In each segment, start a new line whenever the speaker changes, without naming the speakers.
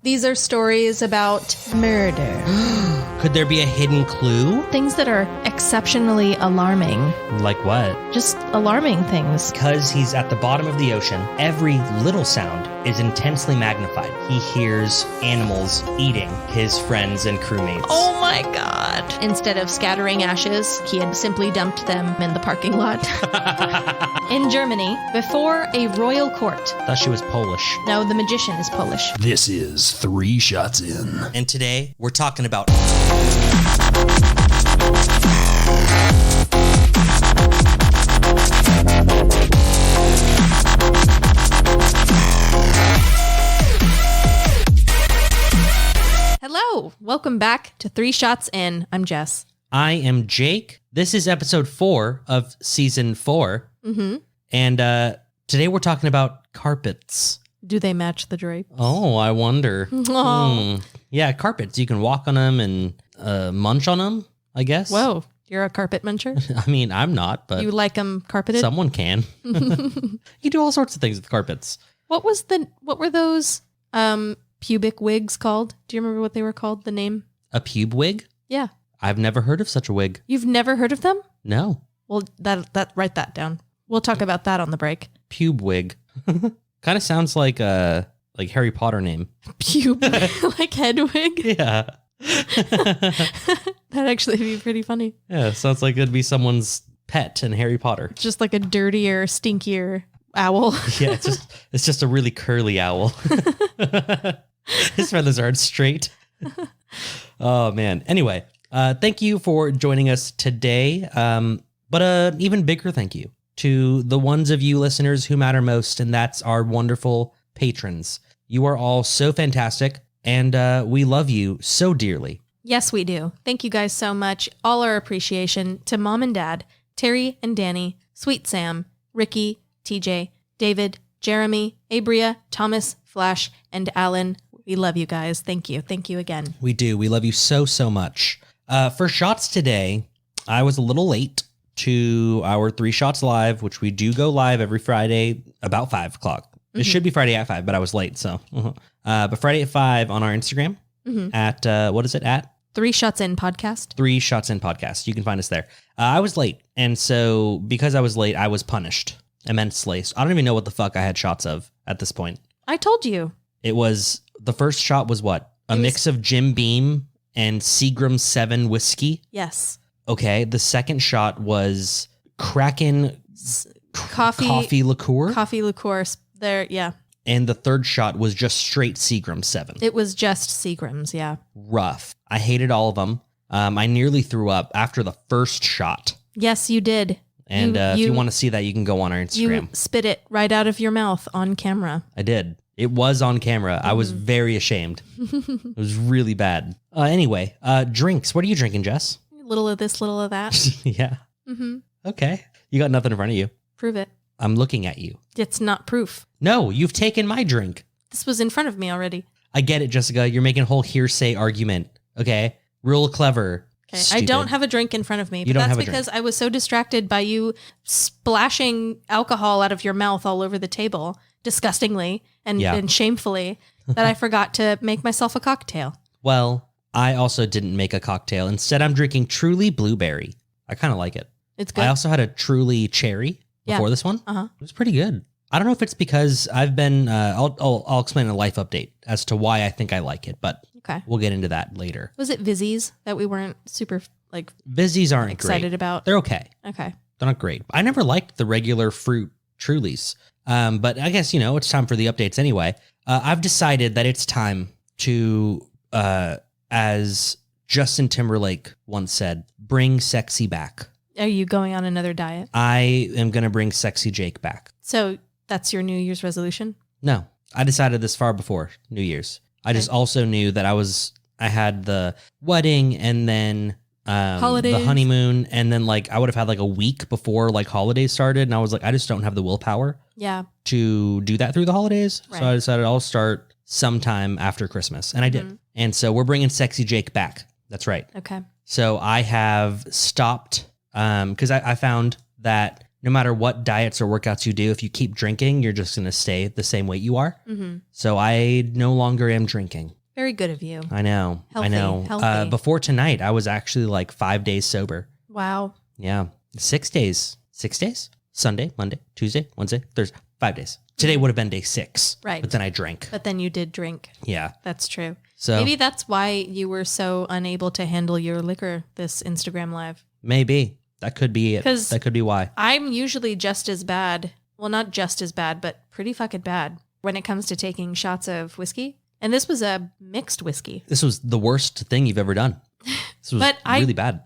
These are stories about murder.
Could there be a hidden clue?
Things that are exceptionally alarming.
Like what?
Just alarming things.
Because he's at the bottom of the ocean, every little sound is intensely magnified. He hears animals eating his friends and crewmates.
Oh my god. Instead of scattering ashes, he had simply dumped them in the parking lot. In Germany, before a royal court.
Thought she was Polish.
No, the magician is Polish.
This is 3 Shots In.
And today, we're talking about...
Hello, welcome back to 3 Shots In. I'm Jess.
I am Jake. This is episode 4 of season 4.
Mm-hmm.
And today we're talking about carpets.
Do they match the drape?
Oh, I wonder.
Oh.
Yeah, carpets. You can walk on them and munch on them, I guess.
Whoa, you're a carpet muncher?
I mean, I'm not, but
You like them carpeted?
someone can. You do all sorts of things with carpets.
What were those pubic wigs called? Do you remember what they were called? The name?
A pube wig?
Yeah.
I've never heard of such a wig.
You've never heard of them?
No.
Well, that write that down. We'll talk about that on the break.
Pube wig. Kind of sounds like Harry Potter name.
Pube, like head wig?
Yeah.
That'd actually be pretty funny.
Yeah, sounds like it'd be someone's pet in Harry Potter.
Just like a dirtier, stinkier owl.
Yeah, it's just a really curly owl. His feathers aren't straight. Oh man. Anyway, thank you for joining us today. But an even bigger thank you to the ones of you listeners who matter most, and that's our wonderful patrons. You are all so fantastic, and we love you so dearly.
Yes, we do. Thank you guys so much. All our appreciation to Mom and Dad, Terry and Dani, Sweet Sam, Ricky, TJ, David, Jeremy, Abria, Thomas, Flash, and Alan. We love you guys. Thank you. Thank you again.
We do. We love you so, so much. For shots today, I was a little late to our 3 Shots Live, which we do go live every Friday about 5 o'clock. It should be Friday at 5, but I was late, so. But Friday at 5 on our Instagram at, what is it, at?
3 Shots In Podcast.
3 Shots In Podcast. You can find us there. I was late, and so because I was late, I was punished immensely. So I don't even know what the fuck I had shots of at this point.
I told you.
It was, the first shot was what? A mix of Jim Beam and Seagram 7 whiskey.
Yes.
Okay, the second shot was Kraken coffee liqueur.
Coffee liqueur. There, yeah.
And the third shot was just straight Seagram 7.
It was just Seagrams, yeah.
Rough. I hated all of them. I nearly threw up after the first shot.
Yes, you did.
And if you want to see that, you can go on our Instagram.
You spit it right out of your mouth on camera.
I did. It was on camera. I was very ashamed. It was really bad. Anyway, drinks. What are you drinking, Jess?
Little of this, little of that.
Yeah.
Mm-hmm.
Okay. You got nothing in front of you.
Prove it.
I'm looking at you.
It's not proof.
No, you've taken my drink.
This was in front of me already.
I get it, Jessica. You're making a whole hearsay argument. Okay? Real clever.
Okay.
Stupid.
I don't have a drink in front of me, but that's because I was so distracted by you splashing alcohol out of your mouth all over the table, disgustingly and shamefully, that I forgot to make myself a cocktail.
Well, I also didn't make a cocktail. Instead, I'm drinking Truly Blueberry. I kind of like it.
It's good.
I also had a Truly Cherry before this one.
Uh-huh.
It was pretty good. I don't know if it's because I've been, I'll explain a life update as to why I think I like it, but
okay,
we'll get into that later.
Was it Vizzies that we weren't super
Vizzies aren't
excited
great.
about?
They're okay.
Okay.
They're not great. I never liked the regular fruit Trulies. But I guess, it's time for the updates anyway. I've decided that it's time to, as Justin Timberlake once said, bring sexy back.
Are you going on another diet?
I am going to bring sexy Jake back.
So that's your New Year's resolution?
No, I decided this far before New Year's. I just also knew that I had the wedding and then
holidays,
the honeymoon, and then I would have had a week before holidays started, and I was I just don't have the willpower to do that through the holidays. Right. So I decided I'll start sometime after Christmas, and I did. And so we're bringing sexy Jake back. That's right.
Okay.
So I have stopped because I found that no matter what diets or workouts you do, if you keep drinking, you're just going to stay the same weight you are.
Mm-hmm.
So I no longer am drinking.
Very good of you.
I know.
Healthy,
I know.
healthy.
Before tonight, I was actually like 5 days sober.
Wow.
Yeah. 6 days. 6 days? Sunday, Monday, Tuesday, Wednesday, Thursday. 5 days. Today would have been day 6.
Right.
But then I drank.
But then you did drink.
Yeah.
That's true.
So
Maybe that's why you were so unable to handle your liquor this Instagram live.
maybe that could be it.
'Cause
That could be why.
I'm usually just as bad. Well, not just as bad, but pretty fucking bad when it comes to taking shots of whiskey. And this was a mixed whiskey.
This was the worst thing you've ever done. This was really bad.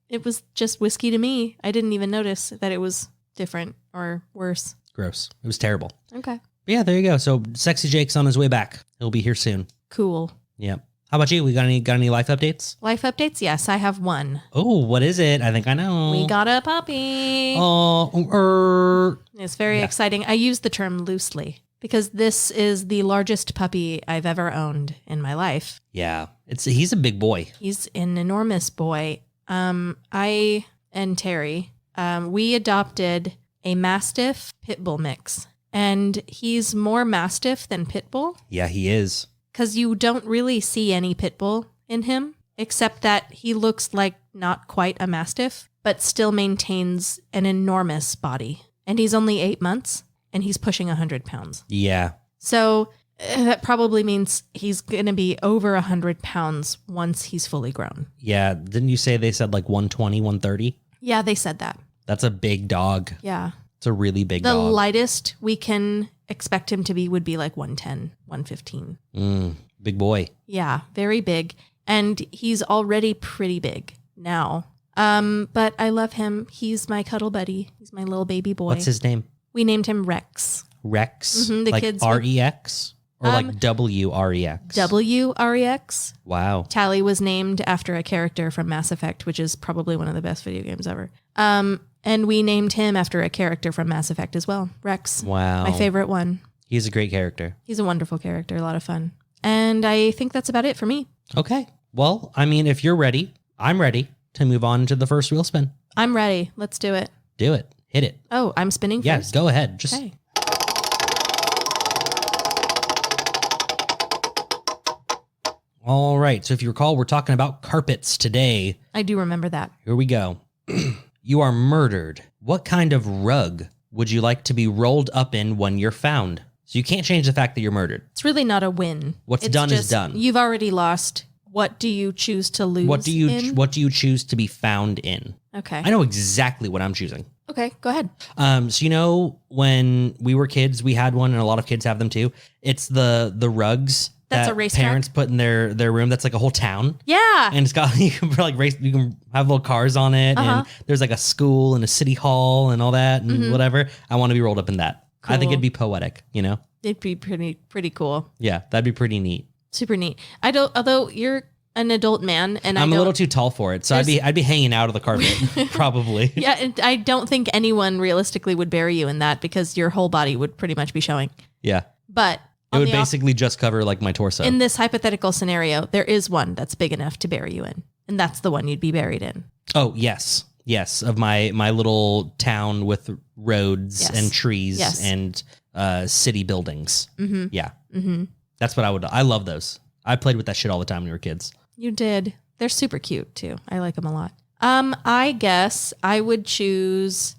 It was just whiskey to me. I didn't even notice that it was different or worse.
Gross. It was terrible.
Okay.
But yeah, there you go. So Sexy Jake's on his way back. He'll be here soon.
Cool.
Yep. How about you? We got any life updates?
Life updates? Yes, I have one.
Oh, what is it? I think I know.
We got a puppy.
Oh,
It's very exciting. I use the term loosely because this is the largest puppy I've ever owned in my life.
yeah. He's a big boy.
He's an enormous boy. I and Terry, we adopted a Mastiff Pit Bull mix, and he's more Mastiff than Pit Bull
Yeah, he is.
because you don't really see any Pit Bull in him, except that he looks like not quite a Mastiff, but still maintains an enormous body. And he's only 8 months, and he's pushing 100 pounds.
Yeah.
So that probably means he's going to be over 100 pounds once he's fully grown.
Yeah. Didn't you say they said like 120, 130?
Yeah, they said that.
That's a big dog.
Yeah.
It's a really big
The
dog.
lightest we can expect him to be would be like 110, 115.
Big boy.
Yeah, very big. And he's already pretty big now. But I love him. He's my cuddle buddy. He's my little baby boy.
What's his name?
We named him Rex.
Rex?
Mhm, the
like
kids
R-E-X? Or like W-R-E-X?
W-R-E-X.
Wow.
Tally was named after a character from Mass Effect, which is probably one of the best video games ever. And we named him after a character from Mass Effect as well, Rex.
Wow.
My favorite one.
He's a great character.
He's a wonderful character, a lot of fun. And I think that's about it for me.
Okay. Well, I mean, if you're ready, I'm ready to move on to the first wheel spin.
I'm ready. Let's do it.
Do it. Hit it.
Oh, I'm spinning
Yeah,
first?
go ahead. Just
Okay.
All right. So if you recall, we're talking about carpets today.
I do remember that.
Here we go. You are murdered. What kind of rug would you like to be rolled up in when you're found? So you can't change the fact that you're murdered.
It's really not a win.
What's
It's
done is
just,
done.
You've already lost. What do you choose to lose?
What do you
in?
What do you choose to be found in?
Okay.
I know exactly what I'm choosing.
Okay, go ahead.
So you know when we were kids, we had one, and a lot of kids have them too. It's the rugs
That's
that
a racetrack?
parents put in their room. That's like a whole town.
Yeah.
And it's got, you can like race, you can have little cars on it, and there's like a school and a city hall and all that and whatever. I want to be rolled up in that. I think
Cool.
it'd be poetic, you know?
It'd be pretty cool.
Yeah, that'd be pretty neat.
Super neat. Although you're an adult man and
I'm a little too tall for it, so I'd be hanging out of the carpet probably.
Yeah, and I don't think anyone realistically would bury you in that because your whole body would pretty much be showing.
Yeah,
But
it would basically just cover like my torso.
in this hypothetical scenario, there is one that's big enough to bury you in, and that's the one you'd be buried in.
Oh yes, of my little town with roads
Yes.
and trees
Yes.
and city buildings.
Mm-hmm.
Yeah,
Mm-hmm.
that's what I would. I love those. I played with that shit all the time when we were kids.
You did. They're super cute too. I like them a lot. I guess I would choose.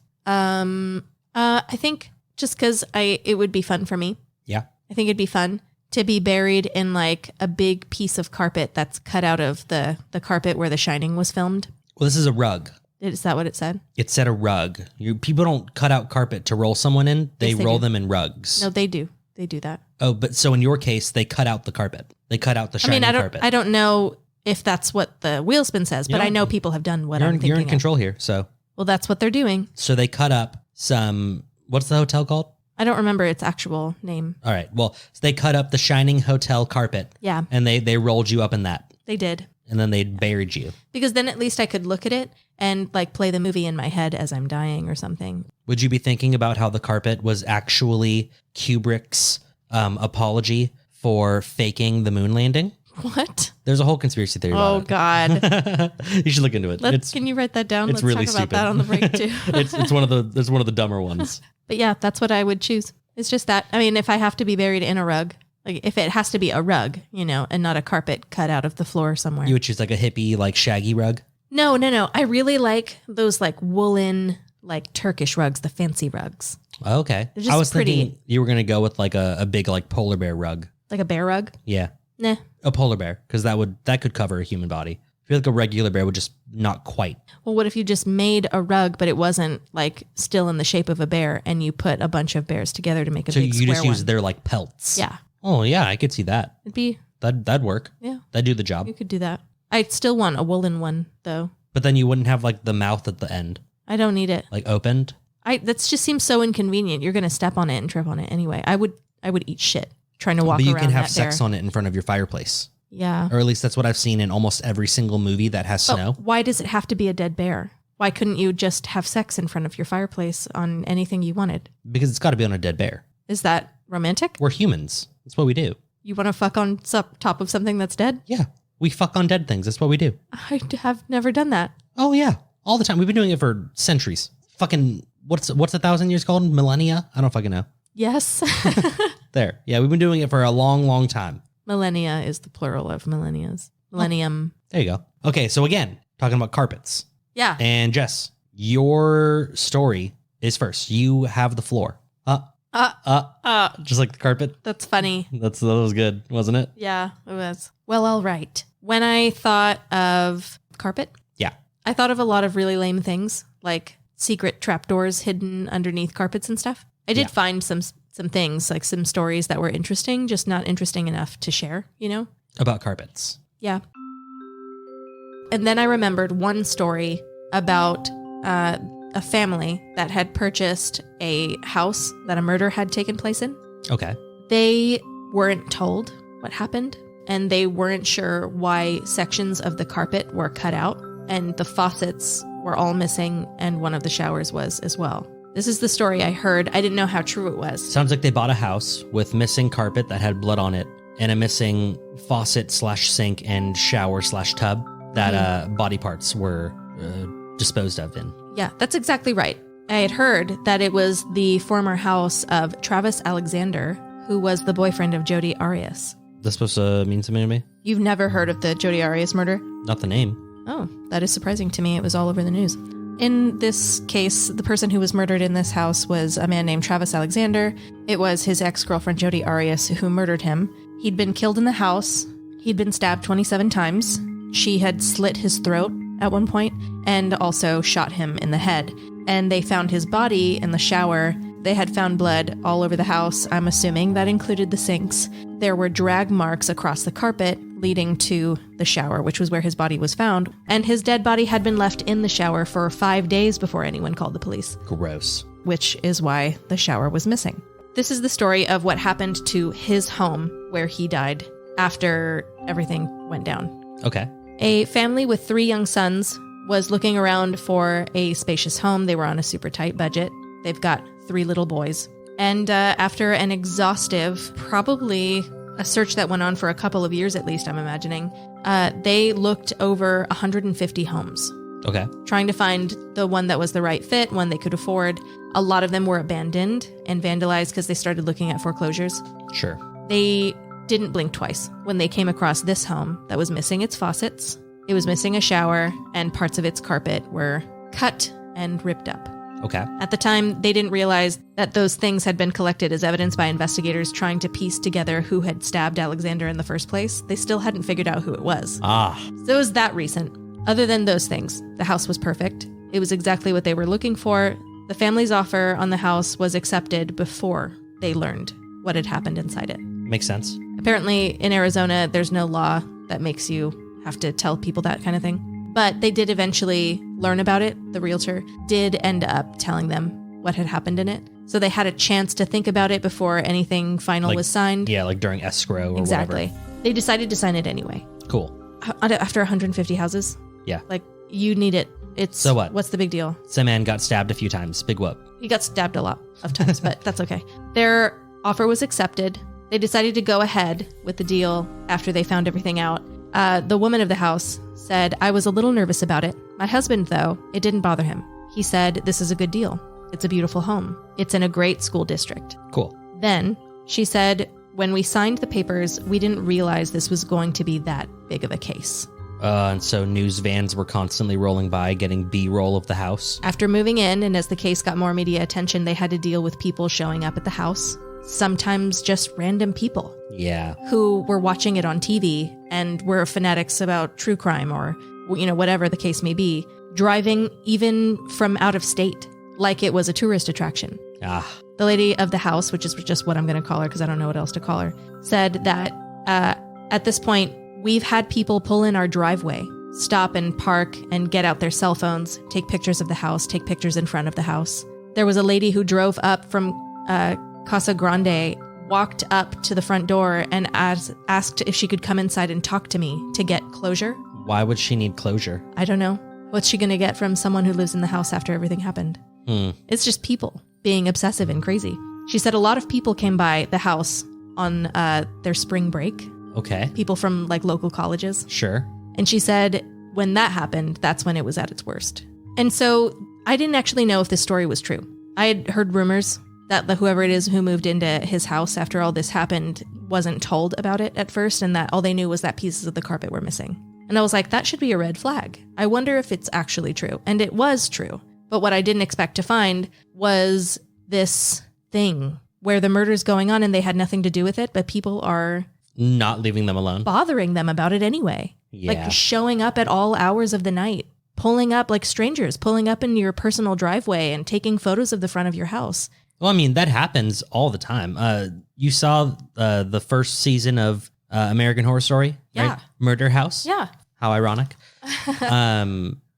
I think just because it would be fun for me.
Yeah.
I think it'd be fun to be buried in like a big piece of carpet that's cut out of the carpet where The Shining was filmed.
Well, this is a rug.
Is that what it said?
It said a rug. People don't cut out carpet to roll someone in. They
Yes, they
roll
do.
them in rugs.
No, they do. They do that.
Oh, but so in your case, they cut out the carpet. They cut out the shining carpet.
I don't know if that's what the wheel spin says, but
Yeah.
I know people have done what
You're
I'm
in,
thinking
you're in
of.
control here. So
Well, that's what they're doing.
they cut up some. What's the hotel called?
I don't remember its actual name.
All right. Well, so they cut up the Shining Hotel carpet.
Yeah,
And they rolled you up in that.
they did.
And then they buried you.
Because then at least I could look at it and like play the movie in my head as I'm dying or something.
Would you be thinking about how the carpet was actually Kubrick's apology for faking the moon landing?
What?
There's a whole conspiracy theory
Oh,
about
God.
it. You should look into it.
Can you write that down?
It's
Let's
really
talk about
stupid.
that on the break, too.
it's one of the dumber ones.
But yeah, that's what I would choose. It's just that. I mean, if I have to be buried in a rug, like if it has to be a rug, and not a carpet cut out of the floor somewhere.
You would choose like a hippie, like shaggy rug?
No. I really like those like woolen, like Turkish rugs, the fancy rugs.
Okay.
They're just
I was
pretty.
thinking you were going to go with like a big like polar bear rug.
Like a bear rug?
Yeah.
Nah.
A polar bear, because that could cover a human body. I feel like a regular bear would just not quite.
Well, what if you just made a rug, but it wasn't like still in the shape of a bear, and you put a bunch of bears together to make a
So
big
you
square
just use
one?
their like pelts.
Yeah.
Oh yeah, I could see that.
It'd be,
That'd work.
yeah,
That'd do the job.
you could do that. I'd still want a woolen one, though.
But then you wouldn't have like the mouth at the end,
I don't need it.
like opened.
That just seems so inconvenient. You're going to step on it and trip on it anyway. I would eat shit trying to walk
But
around
you can have
that
sex
bear.
on it in front of your fireplace.
Yeah.
Or at least that's what I've seen in almost every single movie that has
But
snow.
why does it have to be a dead bear? Why couldn't you just have sex in front of your fireplace on anything you wanted?
Because it's got to be on a dead bear.
Is that romantic?
We're humans. That's what we do.
You want to fuck on top of something that's dead?
Yeah. We fuck on dead things. That's what we do.
I have never done that.
Oh, yeah. All the time. We've been doing it for centuries. Fucking, what's 1,000 years called? Millennia? I don't fucking know.
Yes.
There. Yeah, we've been doing it for a long, long time.
Millennia is the plural of millennias. Millennium.
There you go. Okay, so again, talking about carpets.
Yeah.
And Jess, your story is first. You have the floor. Just like the carpet.
That's funny.
That was good, wasn't it?
Yeah, it was. Well, all right. When I thought of carpet,
Yeah.
I thought of a lot of really lame things, like secret trapdoors hidden underneath carpets and stuff. I did
Yeah.
find some things, like some stories that were interesting, just not interesting enough to share,
About carpets.
Yeah. And then I remembered one story about a family that had purchased a house that a murder had taken place in.
Okay.
They weren't told what happened, and they weren't sure why sections of the carpet were cut out, and the faucets were all missing, and one of the showers was as well. This is the story I heard. I didn't know how true it was.
Sounds like they bought a house with missing carpet that had blood on it and a missing faucet/sink and shower/tub that body parts were disposed of in.
Yeah, that's exactly right. I had heard that it was the former house of Travis Alexander, who was the boyfriend of Jodi Arias.
This supposed to mean something to me?
You've never heard of the Jodi Arias murder?
Not the name.
Oh, that is surprising to me. It was all over the news. In this case, the person who was murdered in this house was a man named Travis Alexander. It was his ex-girlfriend Jodi Arias who murdered him. He'd been killed in the house. He'd been stabbed 27 times. She had slit his throat at one point and also shot him in the head. And they found his body in the shower. They had found blood all over the house. I'm assuming that included the sinks. There were drag marks across the carpet leading to the shower, which was where his body was found. And his dead body had been left in the shower for 5 days before anyone called the police,
Gross.
which is why the shower was missing. This is the story of what happened to his home where he died after everything went down.
Okay.
A family with 3 young sons was looking around for a spacious home. They were on a super tight budget. They've got 3 little boys. And after an exhaustive, probably a search that went on for a couple of years at least, I'm imagining, they looked over 150 homes,
Okay.
trying to find the one that was the right fit, one they could afford. A lot of them were abandoned and vandalized because they started looking at foreclosures.
Sure.
They didn't blink twice when they came across this home that was missing its faucets. It was missing a shower, and parts of its carpet were cut and ripped up.
Okay.
At the time, they didn't realize that those things had been collected as evidence by investigators trying to piece together who had stabbed Alexander in the first place. They still hadn't figured out who it was.
Ah.
So it was that recent. Other than those things, the house was perfect. It was exactly what they were looking for. The family's offer on the house was accepted before they learned what had happened inside it.
Makes sense.
Apparently, in Arizona, there's no law that makes you have to tell people that kind of thing. But they did eventually learn about it. The realtor did end up telling them what had happened in it. So they had a chance to think about it before anything final was signed.
Yeah, like during escrow or
Exactly.
whatever.
They decided to sign it anyway.
Cool.
After 150 houses?
Yeah.
Like, you need it. It's
So what?
What's the big deal?
Some man got stabbed a few times. Big whoop.
He got stabbed a lot of times, but that's okay. Their offer was accepted. They decided to go ahead with the deal after they found everything out. The woman of the house said, I was a little nervous about it. My husband, though, it didn't bother him. He said, this is a good deal. It's a beautiful home. It's in a great school district.
Cool.
Then she said, when we signed the papers, we didn't realize this was going to be that big of a case.
And so news vans were constantly rolling by, getting B-roll of the house.
After moving in, and as the case got more media attention, they had to deal with people showing up at the house. Sometimes just random people.
Yeah.
Who were watching it on TV and were fanatics about true crime or, whatever the case may be, driving even from out of state, like it was a tourist attraction. The lady of the house, which is just what I'm going to call her because I don't know what else to call her, said that at this point, we've had people pull in our driveway, stop and park and get out their cell phones, take pictures of the house, take pictures in front of the house. There was a lady who drove up from Casa Grande, walked up to the front door and asked if she could come inside and talk to me to get closure.
Why would she need closure?
I don't know. What's she going to get from someone who lives in the house after everything happened? It's just people being obsessive and crazy. She said a lot of people came by the house on their spring break.
Okay.
People from like local colleges.
Sure.
And she said when that happened, that's when it was at its worst. And so I didn't actually know if this story was true. I had heard rumors that whoever it is who moved into his house after all this happened wasn't told about it at first, and that all they knew was that pieces of the carpet were missing. And I was like, that should be a red flag. I wonder if it's actually true. And it was true. But what I didn't expect to find was this thing where the murder's going on and they had nothing to do with it, but people are
not leaving them alone,
bothering them about it anyway.
Yeah.
Like showing up at all hours of the night, pulling up like strangers, pulling up in your personal driveway and taking photos of the front of your house.
Well, I mean, that happens all the time. You saw the first season of American Horror Story,
Yeah.
right? Murder House.
Yeah.
How ironic.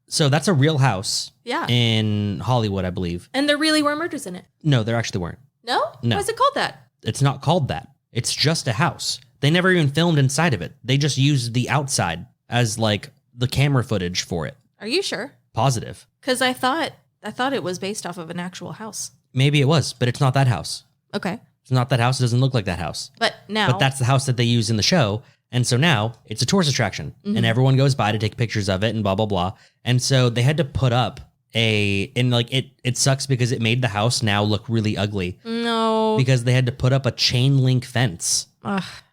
So that's a real house.
Yeah.
In Hollywood, I believe.
And there really were murders in it.
No, there actually weren't.
No?
No.
Why is it called that?
It's not called that. It's just a house. They never even filmed inside of it. They just used the outside as like the camera footage for it.
Are you sure?
Positive.
Because I thought it was based off of an actual house.
Maybe it was, but it's not that house.
Okay.
It's not that house. It doesn't look like that house.
But now.
But that's the house that they use in the show. And so now it's a tourist attraction and everyone goes by to take pictures of it and blah, blah, blah. And so they had to put up it sucks because it made the house now look really ugly.
No.
Because they had to put up a chain link fence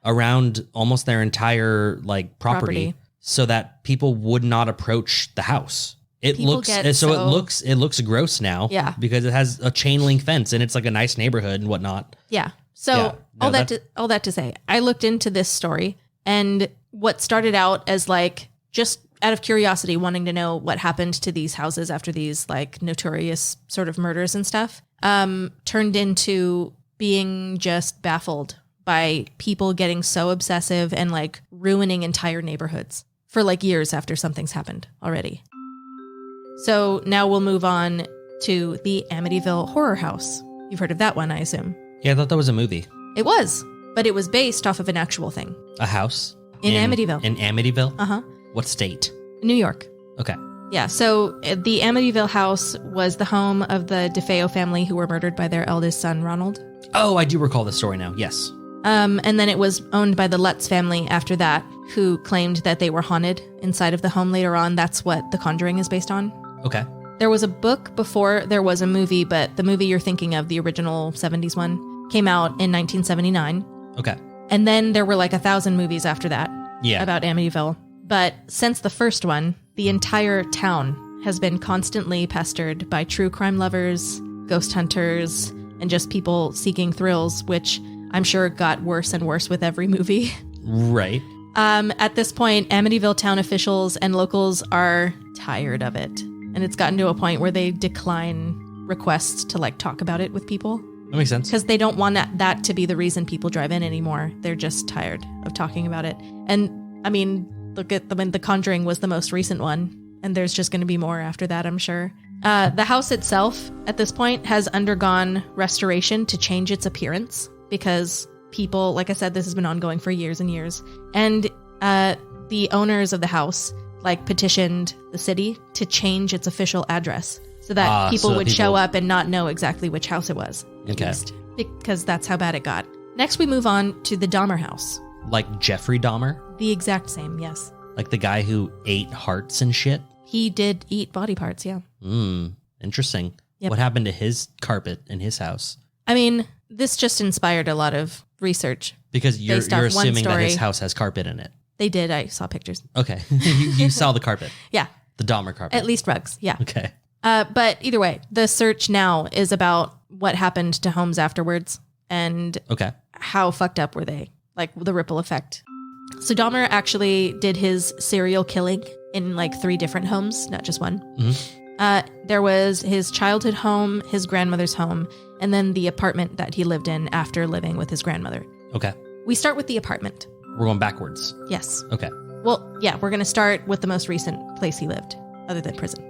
around almost their entire like property so that people would not approach the house. It looks gross now.
Yeah.
Because it has a chain link fence and it's like a nice neighborhood and whatnot.
Yeah. So all that to say, I looked into this story, and what started out as like just out of curiosity, wanting to know what happened to these houses after these like notorious sort of murders and stuff, turned into being just baffled by people getting so obsessive and like ruining entire neighborhoods for like years after something's happened already. So now we'll move on to the Amityville Horror House. You've heard of that one, I assume.
Yeah, I thought that was a movie.
It was, but it was based off of an actual thing.
A house?
In Amityville.
In Amityville?
Uh-huh.
What state?
New York.
Okay.
Yeah, so the Amityville house was the home of the DeFeo family who were murdered by their eldest son, Ronald.
Oh, I do recall the story now, yes.
And then it was owned by the Lutz family after that, who claimed that they were haunted inside of the home later on. That's what The Conjuring is based on.
Okay.
There was a book before there was a movie, but the movie you're thinking of, the original 70s one, came out in 1979.
Okay.
And then there were like 1,000 movies after that
about
Amityville. But since the first one, the entire town has been constantly pestered by true crime lovers, ghost hunters, and just people seeking thrills, which I'm sure got worse and worse with every movie.
Right.
At this point, Amityville town officials and locals are tired of it. And it's gotten to a point where they decline requests to like talk about it with people.
That makes sense.
Because they don't want that to be the reason people drive in anymore. They're just tired of talking about it. And I mean, look at The Conjuring was the most recent one. And there's just going to be more after that, I'm sure. The house itself at this point has undergone restoration to change its appearance because people, like I said, this has been ongoing for years and years. And the owners of the house like petitioned the city to change its official address so that people would show up and not know exactly which house it was. At least, because that's how bad it got. Next, we move on to the Dahmer house.
Like Jeffrey Dahmer?
The exact same, yes.
Like the guy who ate hearts and shit?
He did eat body parts, yeah.
Interesting.
Yep.
What happened to his carpet in his house?
I mean, this just inspired a lot of research.
Because you're
Based off one
assuming that
story.
his house has carpet in it.
They did. I saw pictures.
Okay. you saw the carpet.
Yeah.
The Dahmer carpet.
At least rugs, yeah.
Okay.
But either way, the search now is about what happened to homes afterwards and
Okay.
how fucked up were they, like the ripple effect. So Dahmer actually did his serial killing in like 3 different homes, not just one. There was his childhood home, his grandmother's home, and then the apartment that he lived in after living with his grandmother.
Okay.
We start with the apartment.
We're going backwards.
Yes.
Okay.
Well, yeah, we're going to start with the most recent place he lived, other than prison.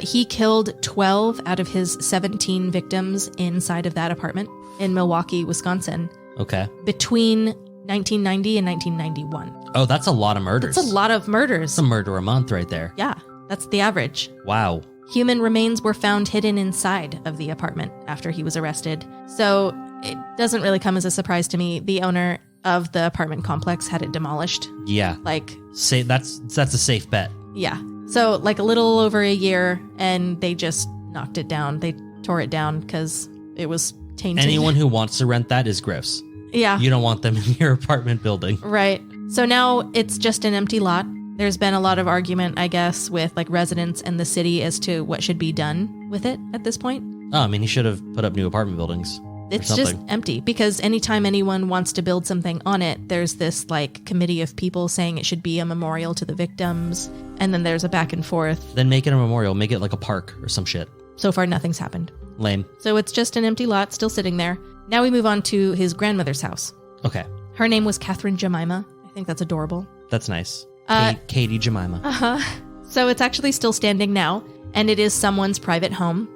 He killed 12 out of his 17 victims inside of that apartment in Milwaukee, Wisconsin,
Okay.
between 1990 and 1991.
Oh, that's a lot of murders.
That's a lot of murders.
That's a murder a month right there.
Yeah, that's the average.
Wow.
Human remains were found hidden inside of the apartment after he was arrested. So it doesn't really come as a surprise to me. The owner of the apartment complex had it demolished.
Yeah.
Like,
That's a safe bet.
yeah. So like a little over a year, and they just knocked it down. They tore it down because it was tainted.
Anyone who wants to rent that is gross.
Yeah.
You don't want them in your apartment building.
Right. So now it's just an empty lot. There's been a lot of argument, I guess, with like residents and the city as to what should be done with it at this point.
Oh, I mean, he should have put up new apartment buildings.
It's just empty because anytime anyone wants to build something on it, there's this like committee of people saying it should be a memorial to the victims. And then there's a back and forth.
Then make it a memorial. Make it like a park or some shit.
So far, nothing's happened.
Lame.
So it's just an empty lot still sitting there. Now we move on to his grandmother's house.
Okay.
Her name was Catherine Jemima. I think that's adorable.
That's nice. Katie Jemima.
So it's actually still standing now, and it is someone's private home.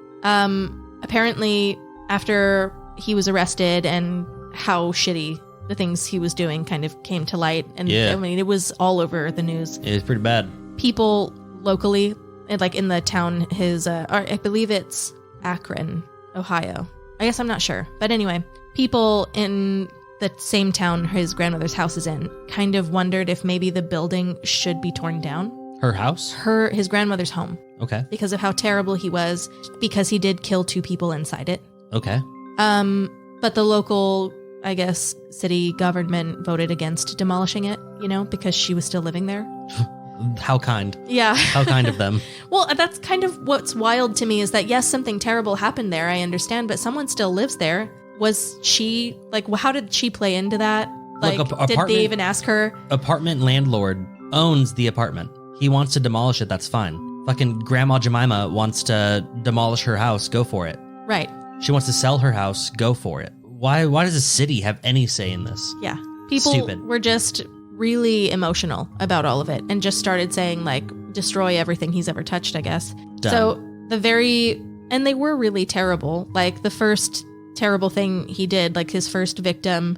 Apparently, after he was arrested and how shitty the things he was doing kind of came to light, and
Yeah.
I mean, it was all over the news.
It's pretty bad.
People locally, like in the town, I believe it's Akron, Ohio. I guess I'm not sure. But anyway, people in the same town his grandmother's house is in kind of wondered if maybe the building should be torn down.
Her house?
His grandmother's home,
Okay.
because of how terrible he was, because he did kill 2 people inside it.
Okay.
But the local, I guess, city government voted against demolishing it, because she was still living there.
How kind.
Yeah.
How kind of them.
Well, that's kind of what's wild to me is that, yes, something terrible happened there, I understand, but someone still lives there. Was she, how did she play into that? Like, did they even ask her?
Apartment landlord owns the apartment. He wants to demolish it, that's fine. Fucking Grandma Jemima wants to demolish her house, go for it.
Right.
She wants to sell her house, go for it. Why does the city have any say in this?
Yeah. People were just really emotional about all of it and just started saying, destroy everything he's ever touched, I guess.
Done.
So and they were really terrible. Like the first terrible thing he did, like his first victim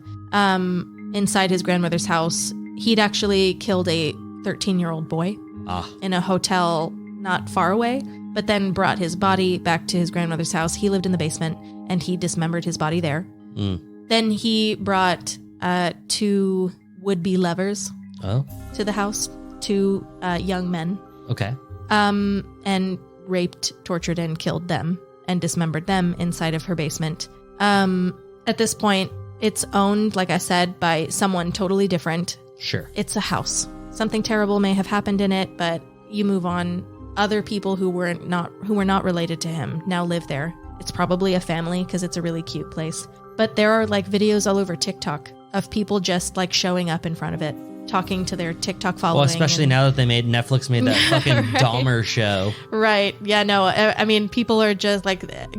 inside his grandmother's house, he'd actually killed a 13-year-old boy in a hotel not far away, but then brought his body back to his grandmother's house. He lived in the basement and he dismembered his body there. Then he brought 2 would-be lovers to the house, 2 young men.
Okay.
And raped, tortured, and killed them and dismembered them inside of her basement. At this point, it's owned, like I said, by someone totally different.
Sure.
It's a house. Something terrible may have happened in it, but you move on. Other people who were not related to him now live there. It's probably a family because it's a really cute place. But there are videos all over TikTok of people just showing up in front of it, talking to their TikTok following.
Well, especially now that Netflix made that fucking
Right.
Dahmer show.
Right. Yeah, no, I mean, people are just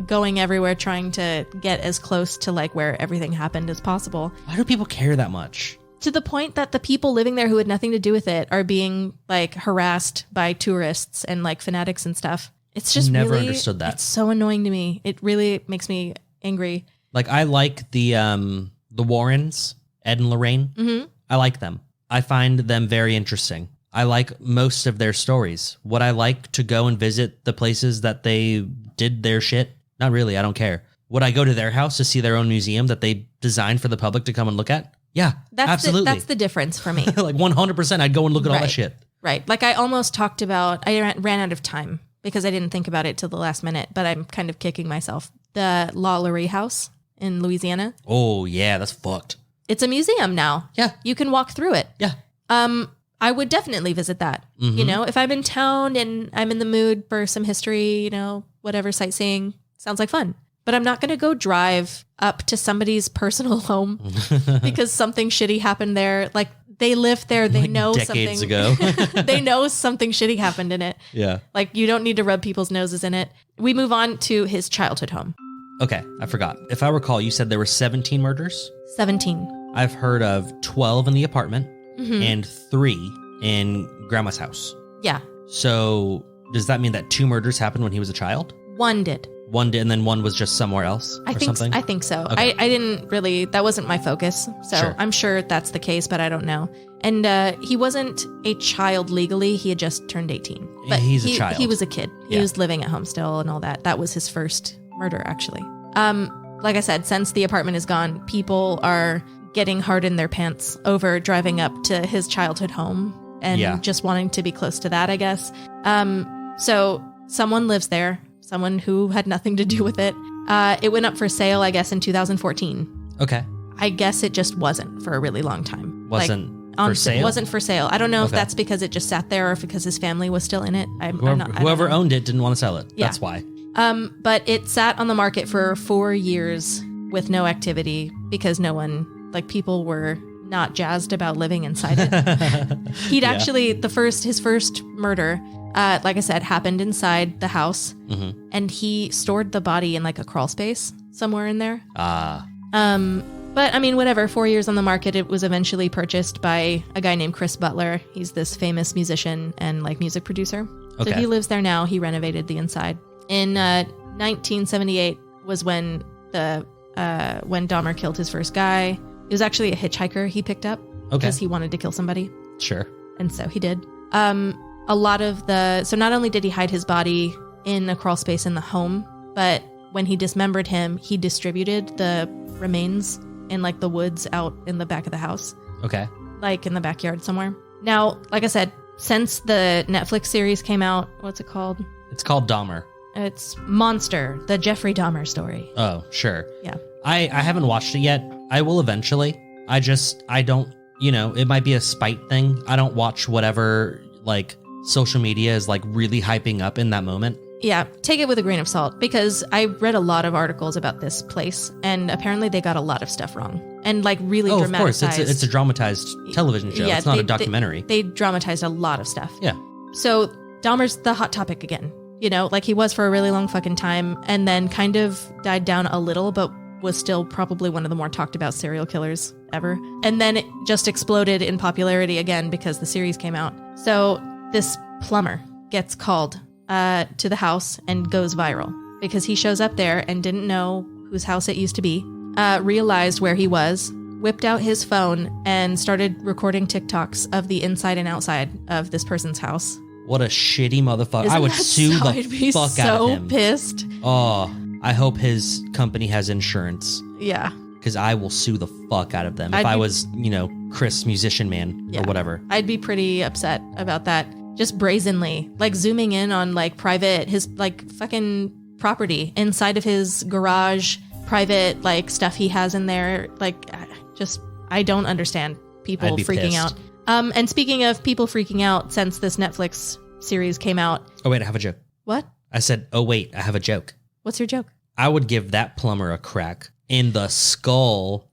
going everywhere trying to get as close to where everything happened as possible.
Why do people care that much?
To the point that the people living there who had nothing to do with it are being harassed by tourists and fanatics and stuff. It's just
Never
really,
understood that.
It's so annoying to me. It really makes me angry.
I like the Warrens, Ed and Lorraine.
Mm-hmm.
I like them. I find them very interesting. I like most of their stories. Would I like to go and visit the places that they did their shit? Not really. I don't care. Would I go to their house to see their own museum that they designed for the public to come and look at? Yeah, absolutely.
That's the difference for me.
Like 100%, I'd go and look at all that shit.
Right. Like I almost talked about, I ran out of time because I didn't think about it till the last minute, but I'm kind of kicking myself. The Lalaurie House in Louisiana.
Oh, yeah, that's fucked.
It's a museum now.
Yeah.
You can walk through it.
Yeah.
I would definitely visit that.
Mm-hmm.
You know, if I'm in town and I'm in the mood for some history, you know, whatever, sightseeing, sounds like fun. But I'm not going to go drive up to somebody's personal home because something shitty happened there. Like they lived there. They know
decades
something.
ago.
They know something shitty happened in it.
Yeah.
Like you don't need to rub people's noses in it. We move on to his childhood home.
Okay, I forgot. If I recall, you said there were 17 murders?
17.
I've heard of 12 in the apartment and 3 in grandma's house.
Yeah.
So does that mean that 2 murders happened when he was a child?
One did.
One did, and then one was just somewhere else or something?
I think so.
Okay.
I didn't really, that wasn't my focus. So
Sure.
I'm sure that's the case, but I don't know. And he wasn't a child legally. He had just turned 18. But
He's a child.
He was a kid. He
Yeah.
was living at home still and all that. That was his first murder, actually. Like I said, since the apartment is gone, people are getting hard in their pants over driving up to his childhood home and just wanting to be close to that, I guess. So someone lives there, someone who had nothing to do with it. It went up for sale, I guess, in 2014.
Okay.
I guess it just wasn't for a really long time.
Wasn't for sale?
It wasn't for sale. I don't know if
Okay.
that's because it just sat there or if because his family was still in it.
Whoever owned it didn't want to sell it.
Yeah.
That's why.
But it sat on the market for 4 years with no activity because no one, like people were not jazzed about living inside it. He'd actually, his first murder, like I said, happened inside the house and he stored the body in like a crawl space somewhere in there. But I mean, whatever, 4 years on the market, it was eventually purchased by a guy named Chris Butler. He's this famous musician and like music producer.
Okay.
So he lives there now. He renovated the inside. In 1978 was when when Dahmer killed his first guy. It was actually a hitchhiker he picked up because he wanted to kill somebody.
Sure.
And so he did. So not only did he hide his body in a crawl space in the home, but when he dismembered him, he distributed the remains in like the woods out in the back of the house.
Okay.
Like in the backyard somewhere. Now, like I said, since the Netflix series came out, what's it called?
It's called Dahmer.
It's Monster, the Jeffrey Dahmer story.
Oh, sure.
Yeah.
I haven't watched it yet. I will eventually. I don't, it might be a spite thing. I don't watch whatever like social media is like really hyping up in that moment.
Yeah, take it with a grain of salt because I read a lot of articles about this place and apparently they got a lot of stuff wrong and like really dramatized.
Of course, it's a dramatized television show.
Yeah,
it's not a documentary.
They dramatized a lot of stuff.
Yeah.
So Dahmer's the hot topic again, like he was for a really long fucking time and then kind of died down a little, but was still probably one of the more talked about serial killers ever. And then it just exploded in popularity again because the series came out. So this plumber gets called to the house and goes viral because he shows up there and didn't know whose house it used to be, realized where he was, whipped out his phone and started recording TikToks of the inside and outside of this person's house.
What a shitty motherfucker. I would sue the fuck out of him.
I'd be so pissed.
Oh, I hope his company has insurance.
Yeah.
Because I will sue the fuck out of them if I was, Chris Musician Man or whatever.
I'd be pretty upset about that. Just brazenly, like zooming in on like his like fucking property inside of his garage, private like stuff he has in there. Like I don't understand people freaking out. And speaking of people freaking out, since this Netflix series came out.
Oh, wait, I have a joke.
What?
I said, oh, wait, I have a joke.
What's your joke?
I would give that plumber a crack in the skull.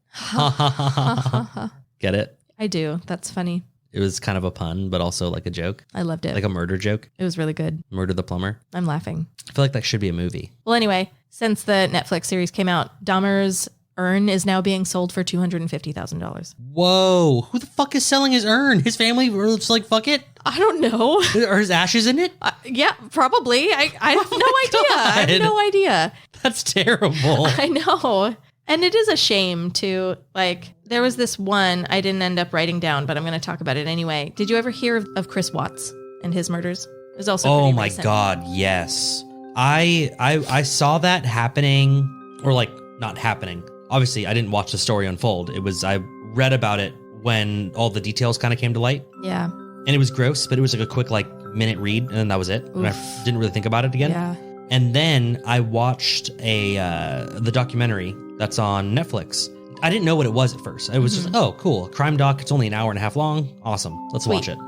Get it?
I do. That's funny.
It was kind of a pun, but also like a joke.
I loved it.
Like a murder joke.
It was really good.
Murder the plumber.
I'm laughing.
I feel like that should be a movie.
Well, anyway, since the Netflix series came out, Dahmer's urn is now being sold for $250,000.
Whoa. Who the fuck is selling his urn? His family were just like, fuck it?
I don't know.
Are his ashes in it?
Yeah, probably. I have no idea. I have no idea.
That's terrible.
I know. And it is a shame to, like, there was this one I didn't end up writing down, but I'm going to talk about it anyway. Did you ever hear of Chris Watts and his murders? It was also
oh
pretty
my
recent.
God, yes. I saw that happening or like not happening. Obviously, I didn't watch the story unfold. I read about it when all the details kind of came to light.
Yeah.
And it was gross, but it was like a quick like minute read, and then that was it. And I didn't really think about it again.
Yeah.
And then I watched the documentary that's on Netflix. I didn't know what it was at first. It was just, oh, cool, crime doc. It's only an hour and a half long. Awesome. Let's watch it.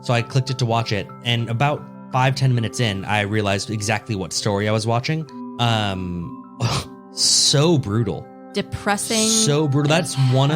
So I clicked it to watch it. And about 5-10 minutes in, I realized exactly what story I was watching. So brutal.
Depressing.
So brutal. That's one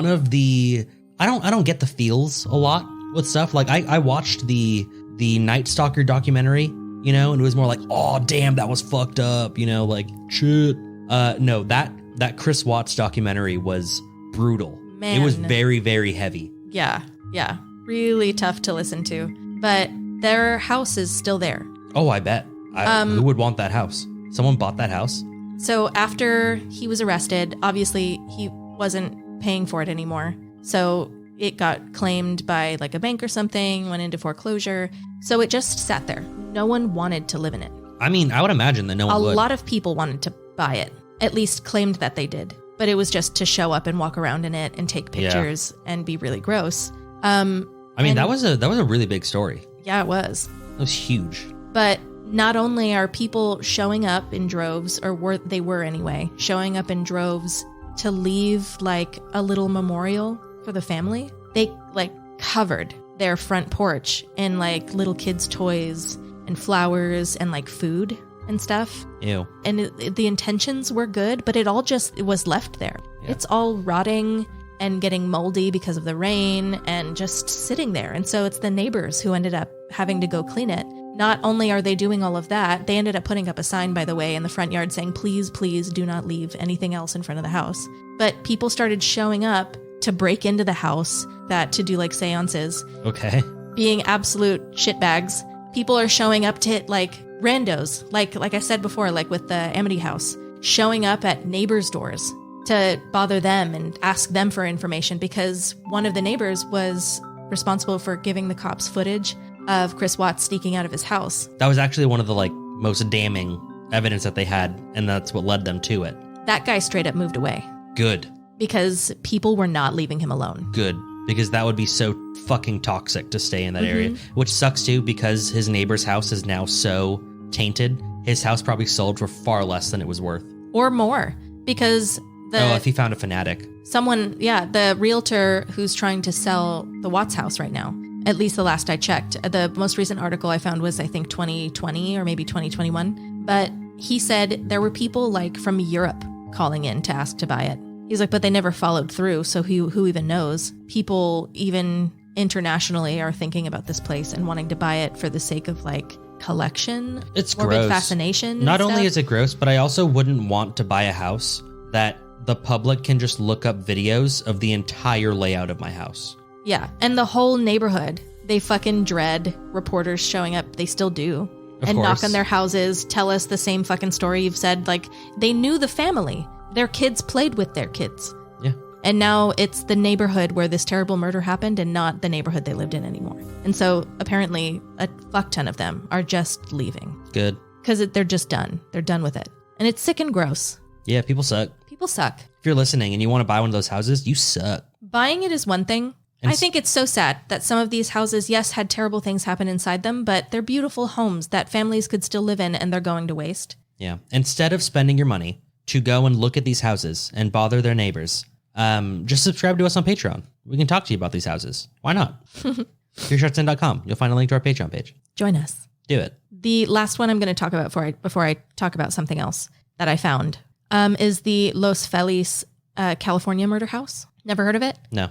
of the, I don't get the feels a lot with stuff. Like I watched the Night Stalker documentary, you know, and it was more like, oh damn, that was fucked up, you know, like shit. No, that Chris Watts documentary was brutal.
Man.
It was very, very heavy.
Yeah. Yeah. Really tough to listen to. But their house is still there.
Oh, I bet. Who would want that house? Someone bought that house?
So after he was arrested, obviously he wasn't paying for it anymore. So it got claimed by like a bank or something, went into foreclosure. So it just sat there. No one wanted to live in it.
I mean, I would imagine that no one would.
A lot of people wanted to buy it, at least claimed that they did. But it was just to show up and walk around in it and take pictures and be really gross.
I mean, that was a really big story.
Yeah, it was.
It was huge.
But not only are people showing up in droves, or they were anyway, showing up in droves to leave like a little memorial for the family, they like covered their front porch in like little kids' toys and flowers and like food and stuff.
Ew.
And the intentions were good, but it was left there. Yeah. It's all rotting and getting moldy because of the rain and just sitting there. And so it's the neighbors who ended up having to go clean it. Not only are they doing all of that, they ended up putting up a sign, by the way, in the front yard saying, please, please do not leave anything else in front of the house. But people started showing up to break into the house, to do like seances.
Okay.
Being absolute shitbags. People are showing up to like randos, like I said before, like with the Amity house, showing up at neighbors' doors to bother them and ask them for information, because one of the neighbors was responsible for giving the cops footage of Chris Watts sneaking out of his house.
That was actually one of the like most damning evidence that they had, and that's what led them to it.
That guy straight up moved away.
Good.
Because people were not leaving him alone.
Good. Because that would be so fucking toxic to stay in that area, which sucks too, because his neighbor's house is now so tainted. His house probably sold for far less than it was worth. Or
more, because
if he found a fanatic.
The realtor who's trying to sell the Watts house right now, at least the last I checked. The most recent article I found was, I think, 2020 or maybe 2021. But he said there were people like from Europe calling in to ask to buy it. He's like, but they never followed through, so who even knows? People even internationally are thinking about this place and wanting to buy it for the sake of like collection.
It's
morbid
gross.
Fascination.
Not only is it gross, but I also wouldn't want to buy a house that the public can just look up videos of the entire layout of my house.
Yeah, and the whole neighborhood, they fucking dread reporters showing up. They still do.
Of
and
course.
Knock on their houses, tell us the same fucking story you've said. Like, they knew the family. Their kids played with their kids.
Yeah.
And now it's the neighborhood where this terrible murder happened and not the neighborhood they lived in anymore. And so apparently a fuck ton of them are just leaving.
Good.
Because they're just done. They're done with it. And it's sick and gross.
Yeah, people suck.
People suck.
If you're listening and you want to buy one of those houses, you suck.
Buying it is one thing. I think it's so sad that some of these houses, yes, had terrible things happen inside them, but they're beautiful homes that families could still live in, and they're going to waste.
Yeah. Instead of spending your money to go and look at these houses and bother their neighbors, just subscribe to us on Patreon. We can talk to you about these houses. Why not? PureShotsIn.com. You'll find a link to our Patreon page.
Join us.
Do it.
The last one I'm going to talk about before I talk about something else that I found is the Los Feliz, California murder house. Never heard of it?
No.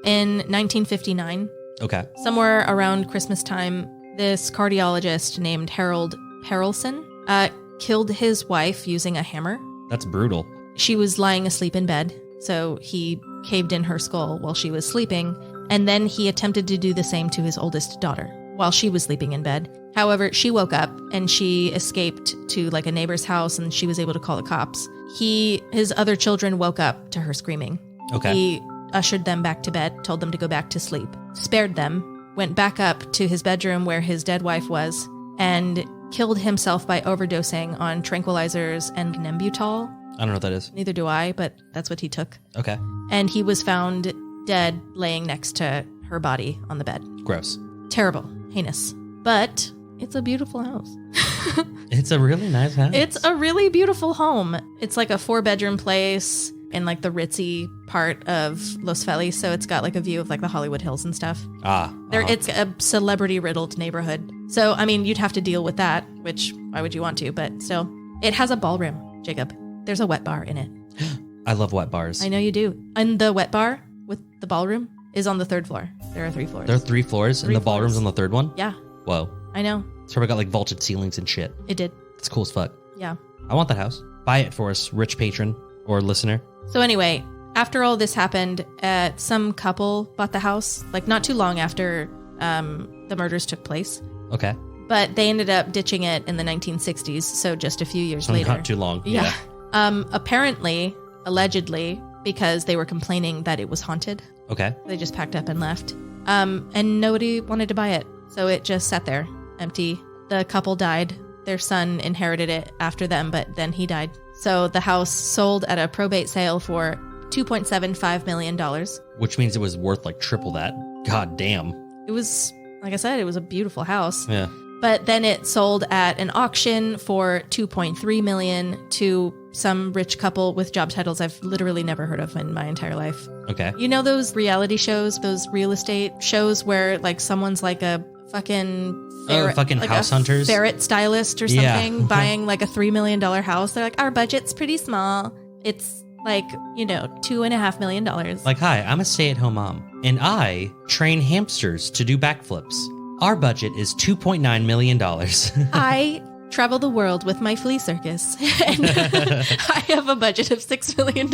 In 1959,
okay,
somewhere around Christmas time, this cardiologist named Harold Perelson killed his wife using a hammer.
That's brutal.
She was lying asleep in bed, so he caved in her skull while she was sleeping, and then he attempted to do the same to his oldest daughter while she was sleeping in bed. However, she woke up and she escaped to like a neighbor's house, and she was able to call the cops. His other children woke up to her screaming.
Okay.
He ushered them back to bed, told them to go back to sleep, spared them, went back up to his bedroom where his dead wife was, and killed himself by overdosing on tranquilizers and Nembutal.
I don't know what that is.
Neither do I, but that's what he took.
Okay.
And he was found dead laying next to her body on the bed.
Gross.
Terrible. Heinous. But it's a beautiful house.
It's a really nice house.
It's a really beautiful home. It's like a 4-bedroom place in like the ritzy part of Los Feliz. So it's got like a view of like the Hollywood Hills and stuff. It's a celebrity riddled neighborhood. So, I mean, you'd have to deal with that, which why would you want to? But still, it has a ballroom, Jacob. There's a wet bar in it.
I love wet bars.
I know you do. And the wet bar with the ballroom is on the 3rd floor. There are 3 floors.
There are 3 floors and the ballroom's on the 3rd one?
Yeah.
Whoa.
I know.
It's probably got like vaulted ceilings and shit.
It did.
It's cool as fuck.
Yeah.
I want that house. Buy it for us, rich patron or listener.
So anyway, after all this happened, some couple bought the house, like not too long after the murders took place.
Okay.
But they ended up ditching it in the 1960s, so just a few years later.
Not too long. Yeah.
Apparently, allegedly, because they were complaining that it was haunted.
Okay.
They just packed up and left. And nobody wanted to buy it. So it just sat there, empty. The couple died. Their son inherited it after them, but then he died. So the house sold at a probate sale for $2.75 million.
Which means it was worth like triple that. God damn.
It was, like I said, it was a beautiful house.
Yeah.
But then it sold at an auction for $2.3 million to some rich couple with job titles I've literally never heard of in my entire life.
Okay.
You know those reality shows, those real estate shows where like someone's like a fucking ferret, like
house
a
hunters,
ferret stylist or something, buying like a $3 million house. They're like, our budget's pretty small. It's like, $2.5 million.
Like, hi, I'm a stay-at-home mom, and I train hamsters to do backflips. Our budget is $2.9 million.
I travel the world with my flea circus, and I have a budget of $6 million.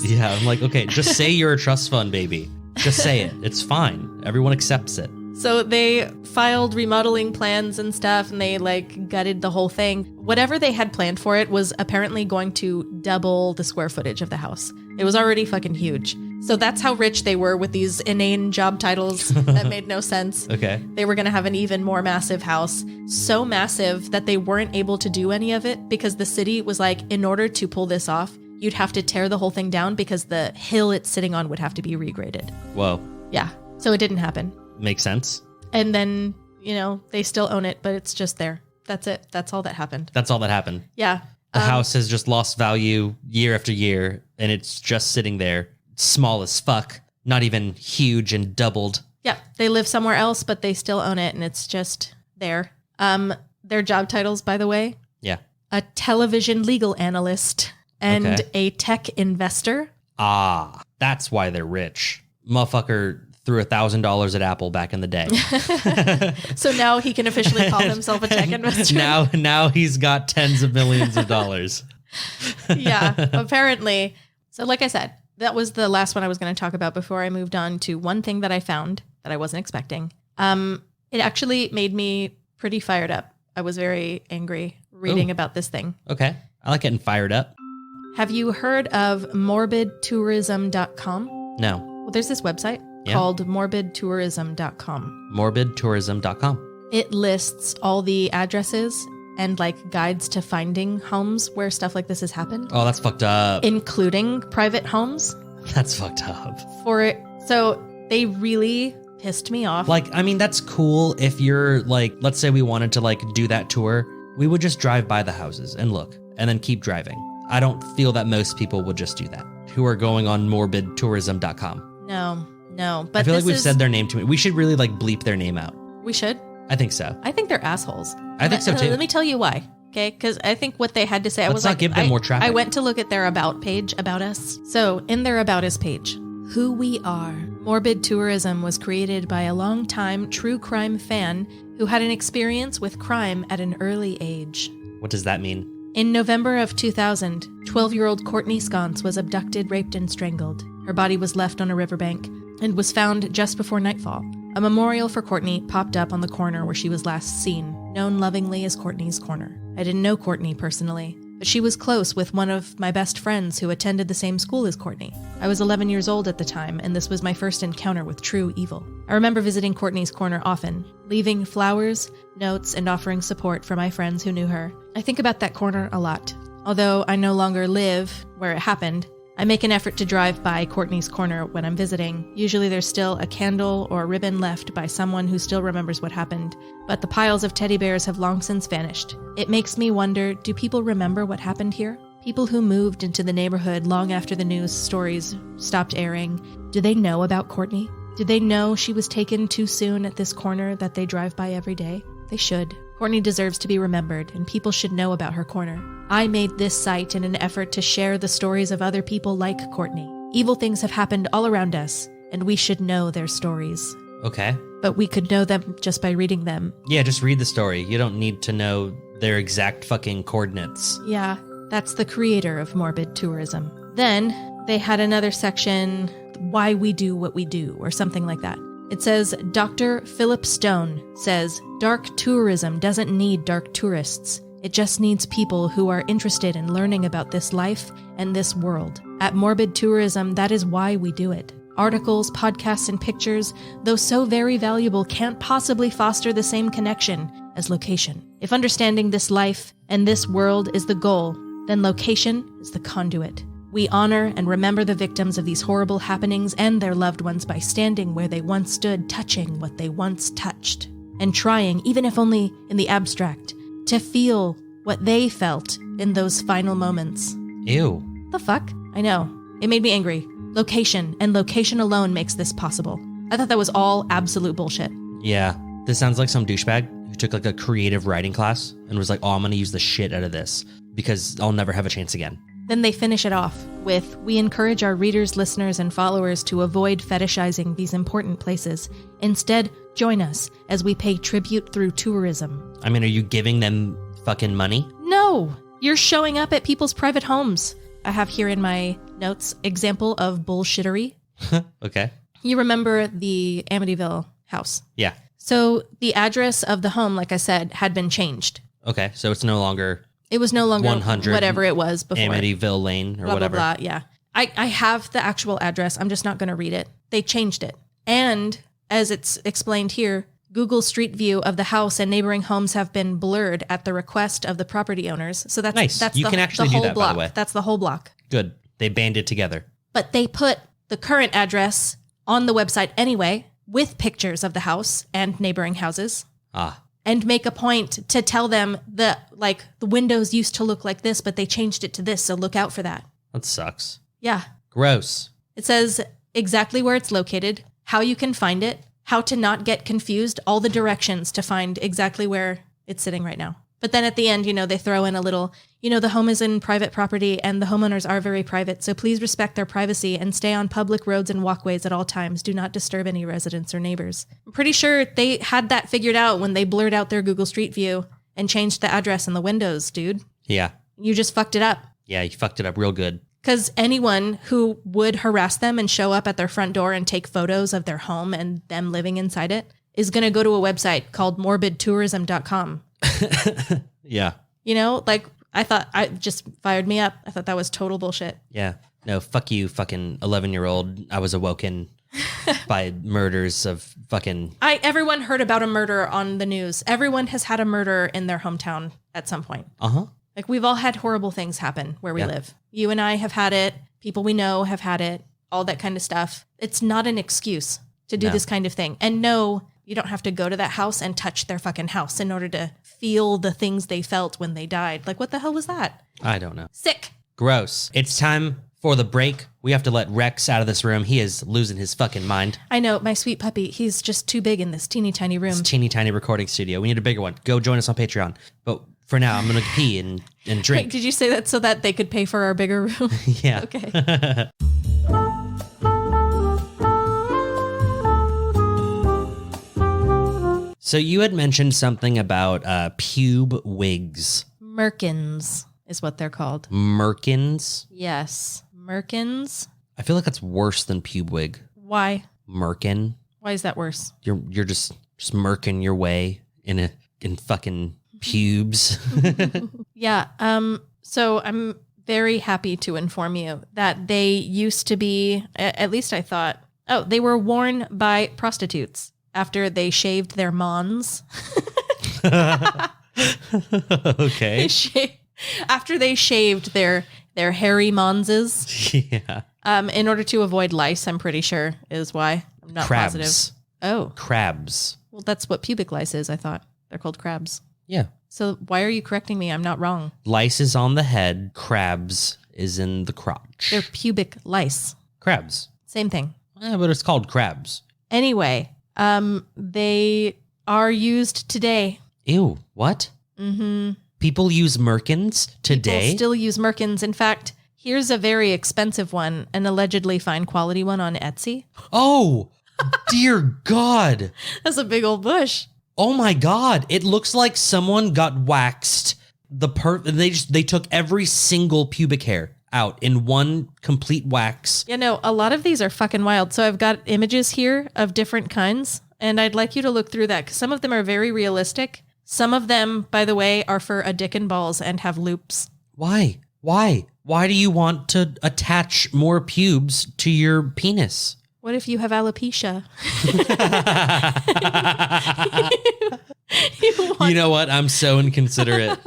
Yeah, I'm like, okay, just say you're a trust fund, baby. Just say it. It's fine. Everyone accepts it.
So they filed remodeling plans and stuff, and they like gutted the whole thing. Whatever they had planned for it was apparently going to double the square footage of the house. It was already fucking huge. So that's how rich they were with these inane job titles that made no sense.
Okay.
They were going to have an even more massive house. So massive that they weren't able to do any of it because the city was like, in order to pull this off, you'd have to tear the whole thing down because the hill it's sitting on would have to be regraded.
Whoa.
Yeah. So it didn't happen.
Makes sense.
And then, they still own it, but it's just there. That's it. That's all that happened.
That's all that happened.
Yeah.
The house has just lost value year after year, and it's just sitting there, small as fuck, not even huge and doubled.
Yeah. They live somewhere else, but they still own it, and it's just there. Their job titles, by the way.
Yeah.
A television legal analyst and a tech investor.
Ah, that's why they're rich. Motherfucker threw $1,000 at Apple back in the day.
So now he can officially call himself a tech investor.
Now he's got tens of millions of dollars.
Yeah, apparently. So like I said, that was the last one I was going to talk about before I moved on to one thing that I found that I wasn't expecting. It actually made me pretty fired up. I was very angry reading about this thing.
Okay. I like getting fired up.
Have you heard of morbidtourism.com?
No.
Well, there's this website called morbidtourism.com.
Morbidtourism.com.
It lists all the addresses and like guides to finding homes where stuff like this has happened.
Oh, that's fucked up.
Including private homes.
That's fucked up.
So they really pissed me off.
Like, I mean, that's cool if you're like, let's say we wanted to like do that tour. We would just drive by the houses and look and then keep driving. I don't feel that most people would just do that who are going on morbidtourism.com.
No. But
I feel like we've said their name too many. We should really like bleep their name out.
We should?
I think so.
I think they're assholes.
I think so too.
Let me tell you why. Okay, because I think what they had to say,
Let's not give them more traffic.
I went to look at their about page about us. So in their about us page, who we are. Morbid Tourism was created by a longtime true crime fan who had an experience with crime at an early age.
What does that mean?
In November of 2000, 12-year-old Courtney Sconce was abducted, raped, and strangled. Her body was left on a riverbank and was found just before nightfall. A memorial for Courtney popped up on the corner where she was last seen, known lovingly as Courtney's Corner. I didn't know Courtney personally, but she was close with one of my best friends who attended the same school as Courtney. I was 11 years old at the time, and this was my first encounter with true evil. I remember visiting Courtney's corner often, leaving flowers, notes, and offering support for my friends who knew her. I think about that corner a lot. Although I no longer live where it happened, I make an effort to drive by Courtney's corner when I'm visiting. Usually there's still a candle or a ribbon left by someone who still remembers what happened, but the piles of teddy bears have long since vanished. It makes me wonder, do people remember what happened here? People who moved into the neighborhood long after the news stories stopped airing, do they know about Courtney? Do they know she was taken too soon at this corner that they drive by every day? They should. Courtney deserves to be remembered, and people should know about her corner. I made this site in an effort to share the stories of other people like Courtney. Evil things have happened all around us, and we should know their stories.
Okay.
But we could know them just by reading them.
Yeah, just read the story. You don't need to know their exact fucking coordinates.
Yeah, that's the creator of morbid tourism. Then they had another section, why we do what we do, or something like that. It says, Dr. Philip Stone says, dark tourism doesn't need dark tourists. It just needs people who are interested in learning about this life and this world. At Morbid Tourism, that is why we do it. Articles, podcasts, and pictures, though so very valuable, can't possibly foster the same connection as location. If understanding this life and this world is the goal, then location is the conduit. We honor and remember the victims of these horrible happenings and their loved ones by standing where they once stood, touching what they once touched, and trying, even if only in the abstract, to feel what they felt in those final moments.
Ew.
The fuck? I know. It made me angry. Location, and location alone makes this possible. I thought that was all absolute bullshit.
Yeah. This sounds like some douchebag who took like a creative writing class and was like, oh, I'm going to use the shit out of this because I'll never have a chance again.
Then they finish it off with, we encourage our readers, listeners, and followers to avoid fetishizing these important places. Instead, join us as we pay tribute through tourism.
I mean, are you giving them fucking money?
No! You're showing up at people's private homes. I have here in my notes, example of bullshittery.
Okay.
You remember the Amityville house?
Yeah.
So the address of the home, like I said, had been changed.
Okay. So it's no longer...
It was no longer
100
whatever it was before.
Amityville Lane or
blah,
whatever.
Blah, blah, yeah. I have the actual address. I'm just not going to read it. They changed it. And as it's explained here, Google Street View of the house and neighboring homes have been blurred at the request of the property owners. So that's
nice.
That's
you
the,
can actually
the
do
whole
that,
block.
by the way.
That's the whole block.
Good. They banded together.
But they put the current address on the website anyway, with pictures of the house and neighboring houses.
Ah.
And make a point to tell them that, like, the windows used to look like this, but they changed it to this, so look out for that.
That sucks.
Yeah.
Gross.
It says exactly where it's located, how you can find it, how to not get confused, all the directions to find exactly where it's sitting right now. But then at the end, they throw in a little, the home is in private property and the homeowners are very private, so please respect their privacy and stay on public roads and walkways at all times. Do not disturb any residents or neighbors. I'm pretty sure they had that figured out when they blurred out their Google Street View and changed the address in the windows, dude.
Yeah.
You just fucked it up.
Yeah, you fucked it up real good.
Because anyone who would harass them and show up at their front door and take photos of their home and them living inside it is going to go to a website called morbidtourism.com.
Yeah.
I thought I just fired me up. I thought that was total bullshit.
Yeah. No, fuck you, fucking 11-year-old. I was awoken by murders of fucking...
Everyone heard about a murder on the news. Everyone has had a murder in their hometown at some point.
Uh-huh.
Like, we've all had horrible things happen where we live. You and I have had it. People we know have had it. All that kind of stuff. It's not an excuse to do this kind of thing. And no, you don't have to go to that house and touch their fucking house in order to feel the things they felt when they died. Like, what the hell was that?
I don't know.
Sick.
Gross. It's time for the break. We have to let Rex out of this room. He is losing his fucking mind.
I know, my sweet puppy. He's just too big in this teeny tiny room.
This teeny tiny recording studio. We need a bigger one. Go join us on Patreon. But for now, I'm going to pee and drink.
Wait, did you say that so that they could pay for our bigger room?
Yeah.
Okay.
So you had mentioned something about pube wigs.
Merkins is what they're called.
Merkins?
Yes. Merkins.
I feel like that's worse than pube wig.
Why?
Merkin.
Why is that worse?
You're just smirking your way in fucking pubes.
Yeah. So I'm very happy to inform you that they used to be, at least I thought, they were worn by prostitutes after they shaved their Mons.
Okay.
After they shaved their hairy Monses.
Yeah.
In order to avoid lice, I'm pretty sure is why. I'm not
Crabs.
positive. Oh.
Crabs.
Well, that's what pubic lice is, I thought. They're called crabs.
Yeah.
So why are you correcting me? I'm not wrong.
Lice is on the head. Crabs is in the crotch.
They're pubic lice.
Crabs.
Same thing.
Yeah, but it's called crabs.
Anyway, they are used today.
Ew. What?
Mm-hmm.
People use merkins today?
People still use merkins. In fact, here's a very expensive one, an allegedly fine quality one on Etsy.
Oh, dear God.
That's a big old bush.
Oh my God. It looks like someone got waxed. They took every single pubic hair out in one complete wax.
You know, a lot of these are fucking wild. So I've got images here of different kinds, and I'd like you to look through that because some of them are very realistic. Some of them, by the way, are for a dick and balls and have loops.
Why? Why do you want to attach more pubes to your penis?
What if you have alopecia?
You know what? I'm so inconsiderate.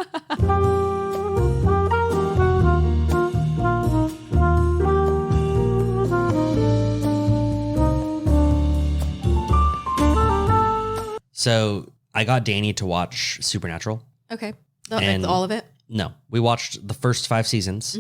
So I got Dani to watch Supernatural.
Okay.
And
All of it?
No, we watched the first 5 seasons,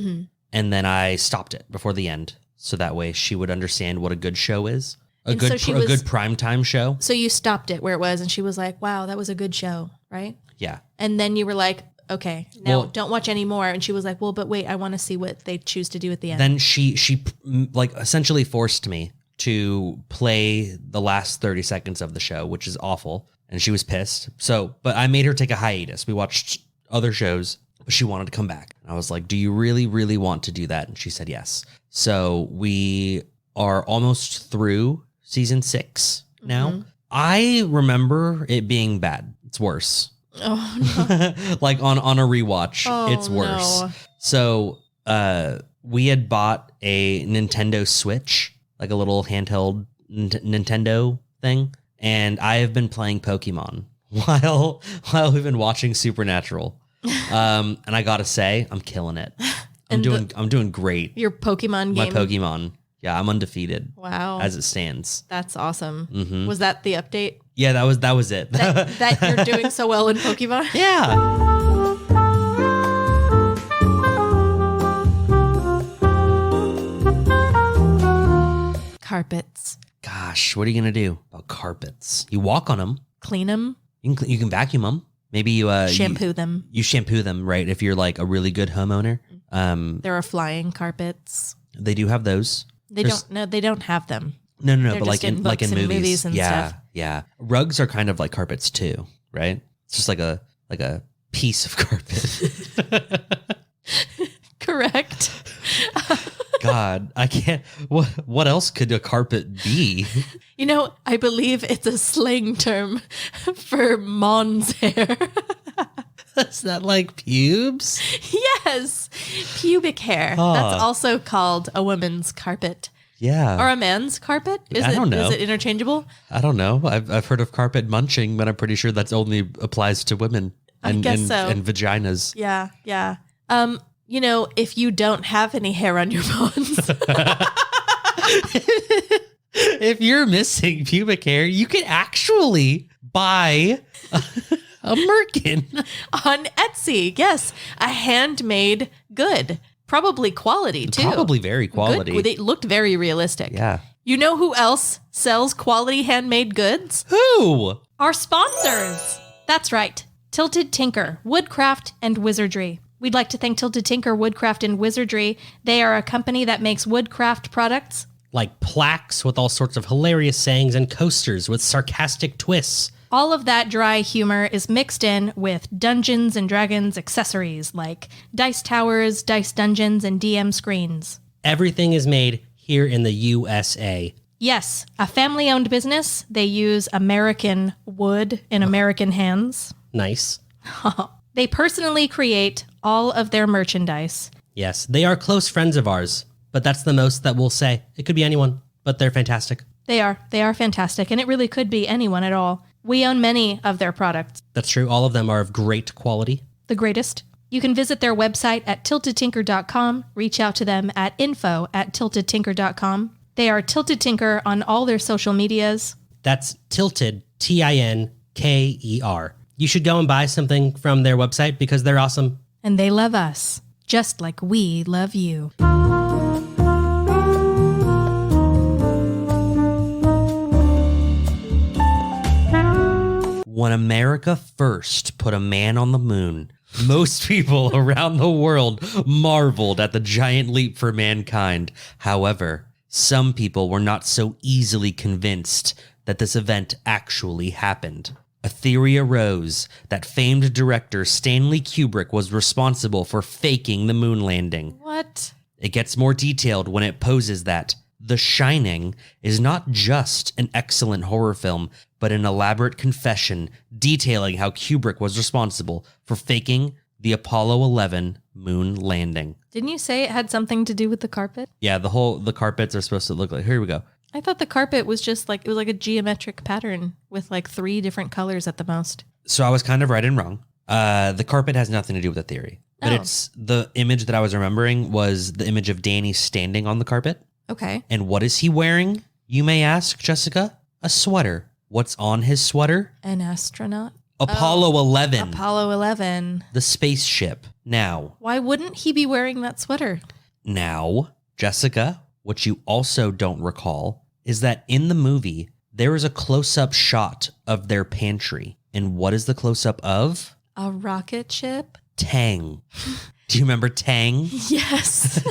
and then I stopped it before the end, so that way she would understand what a good show is, a good primetime show.
So you stopped it where it was, and she was like, "Wow, that was a good show," right?
Yeah.
And then you were like, "Okay, now don't watch anymore." And she was like, "Well, but wait, I want to see what they choose to do at the end."
Then she like essentially forced me to play the last 30 seconds of the show, which is awful, and she was pissed. So, but I made her take a hiatus. We watched other shows. But she wanted to come back. I was like, do you really, really want to do that? And she said yes. So we are almost through season 6 now. I remember it being bad. It's worse.
Oh, no.
Like on a rewatch, it's worse.
No.
So we had bought a Nintendo Switch, like a little handheld Nintendo thing. And I have been playing Pokemon while we've been watching Supernatural. And I gotta say, I'm killing it. I'm doing great.
Your Pokemon game?
My Pokemon. Yeah, I'm undefeated.
Wow.
As it stands.
That's awesome.
Mm-hmm.
Was that the update?
Yeah, that was it.
That you're doing so well in Pokemon?
Yeah.
Carpets.
Gosh, what are you gonna do about carpets? You walk on them.
Clean them.
You can vacuum them. Maybe you
shampoo them.
You shampoo them, right? If you're like a really good homeowner.
There are flying carpets.
They do have those.
They don't have them.
No,
They're
but
just
in movies
and
yeah,
stuff.
Yeah. Rugs are kind of like carpets too, right? It's just like a piece of carpet.
Correct.
God, I can't. What else could a carpet be?
You know, I believe it's a slang term for Mons hair.
Is that like pubes?
Yes, pubic hair.
Oh.
That's also called a woman's carpet.
Yeah.
Or a man's carpet?
I don't know.
Is it interchangeable?
I don't know. I've heard of carpet munching, but I'm pretty sure that's only applies to women and,
I guess so.
And vaginas.
Yeah, yeah. You know, if you don't have any hair on your bones.
If you're missing pubic hair, you can actually buy a merkin.
On Etsy, yes. A handmade good. Probably quality, too.
Probably very quality.
Good. They looked very realistic.
Yeah.
You know who else sells quality handmade goods?
Who?
Our sponsors. That's right. Tilted Tinker, Woodcraft, and Wizardry. We'd like to thank Tilted Tinker, Woodcraft, and Wizardry. They are a company that makes woodcraft products.
Like plaques with all sorts of hilarious sayings and coasters with sarcastic twists.
All of that dry humor is mixed in with Dungeons and Dragons accessories like dice towers, dice dungeons, and DM screens.
Everything is made here in the USA.
Yes, a family-owned business. They use American wood in American hands.
Nice.
They personally create all of their merchandise.
Yes, they are close friends of ours, but that's the most that we'll say. It could be anyone, but they're fantastic.
They are fantastic, and it really could be anyone at all. We own many of their products.
That's true. All of them are of great quality.
The greatest. You can visit their website at tiltedtinker.com, reach out to them at info@tiltedtinker.com. They are Tilted Tinker on all their social medias.
That's Tilted, Tinker. You should go and buy something from their website because they're awesome.
And they love us, just like we love you.
When America first put a man on the moon, most people around the world marveled at the giant leap for mankind. However, some people were not so easily convinced that this event actually happened. A theory arose that famed director Stanley Kubrick was responsible for faking the moon landing.
What?
It gets more detailed when it poses that The Shining is not just an excellent horror film, but an elaborate confession detailing how Kubrick was responsible for faking the Apollo 11 moon landing.
Didn't you say it had something to do with the carpet?
Yeah, the carpets are supposed to look like, here we go.
I thought the carpet was just like, it was like a geometric pattern with like 3 different colors at the most.
So I was kind of right and wrong. The carpet has nothing to do with the theory, but it's the image that I was remembering was the image of Dani standing on the carpet.
Okay.
And what is he wearing? You may ask, Jessica. A sweater. What's on his sweater?
An astronaut?
Apollo 11.
Apollo 11.
The spaceship. Now,
Why wouldn't he be wearing that sweater?
Jessica, what you also don't recall is that in the movie, there is a close-up shot of their pantry. And what is the close-up of?
A rocket ship?
Tang. Do you remember Tang?
Yes.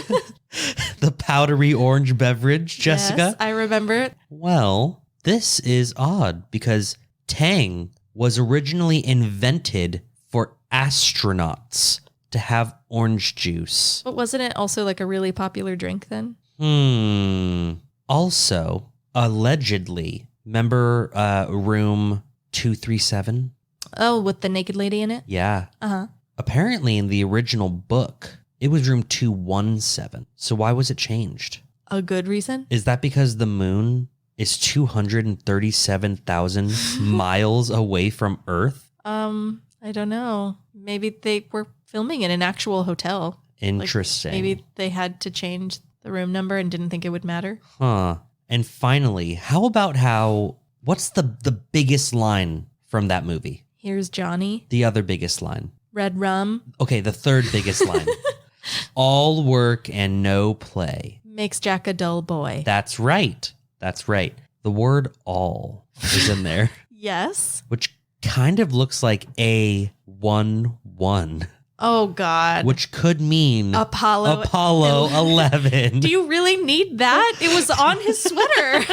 The powdery orange beverage, Jessica?
Yes, I remember it.
Well, this is odd because Tang was originally invented for astronauts to have orange juice.
But wasn't it also like a really popular drink then?
Also, allegedly, remember room 237?
Oh, with the naked lady in it?
Yeah.
Uh-huh.
Apparently in the original book, it was room 217. So why was it changed?
A good reason?
Is that because the moon is 237,000 miles away from Earth?
I don't know. Maybe they were filming in an actual hotel.
Interesting.
Like maybe they had to change the room number and didn't think it would matter.
Huh. And finally, how about what's the biggest line from that movie?
Here's Johnny.
The other biggest line.
Red rum.
Okay, the third biggest line. All work and no play.
Makes Jack a dull boy.
That's right. That's right. The word all is in there,
Yes.
which kind of looks like A11,
Oh, God.
which could mean
Apollo
11.
Do you really need that? It was on his sweater.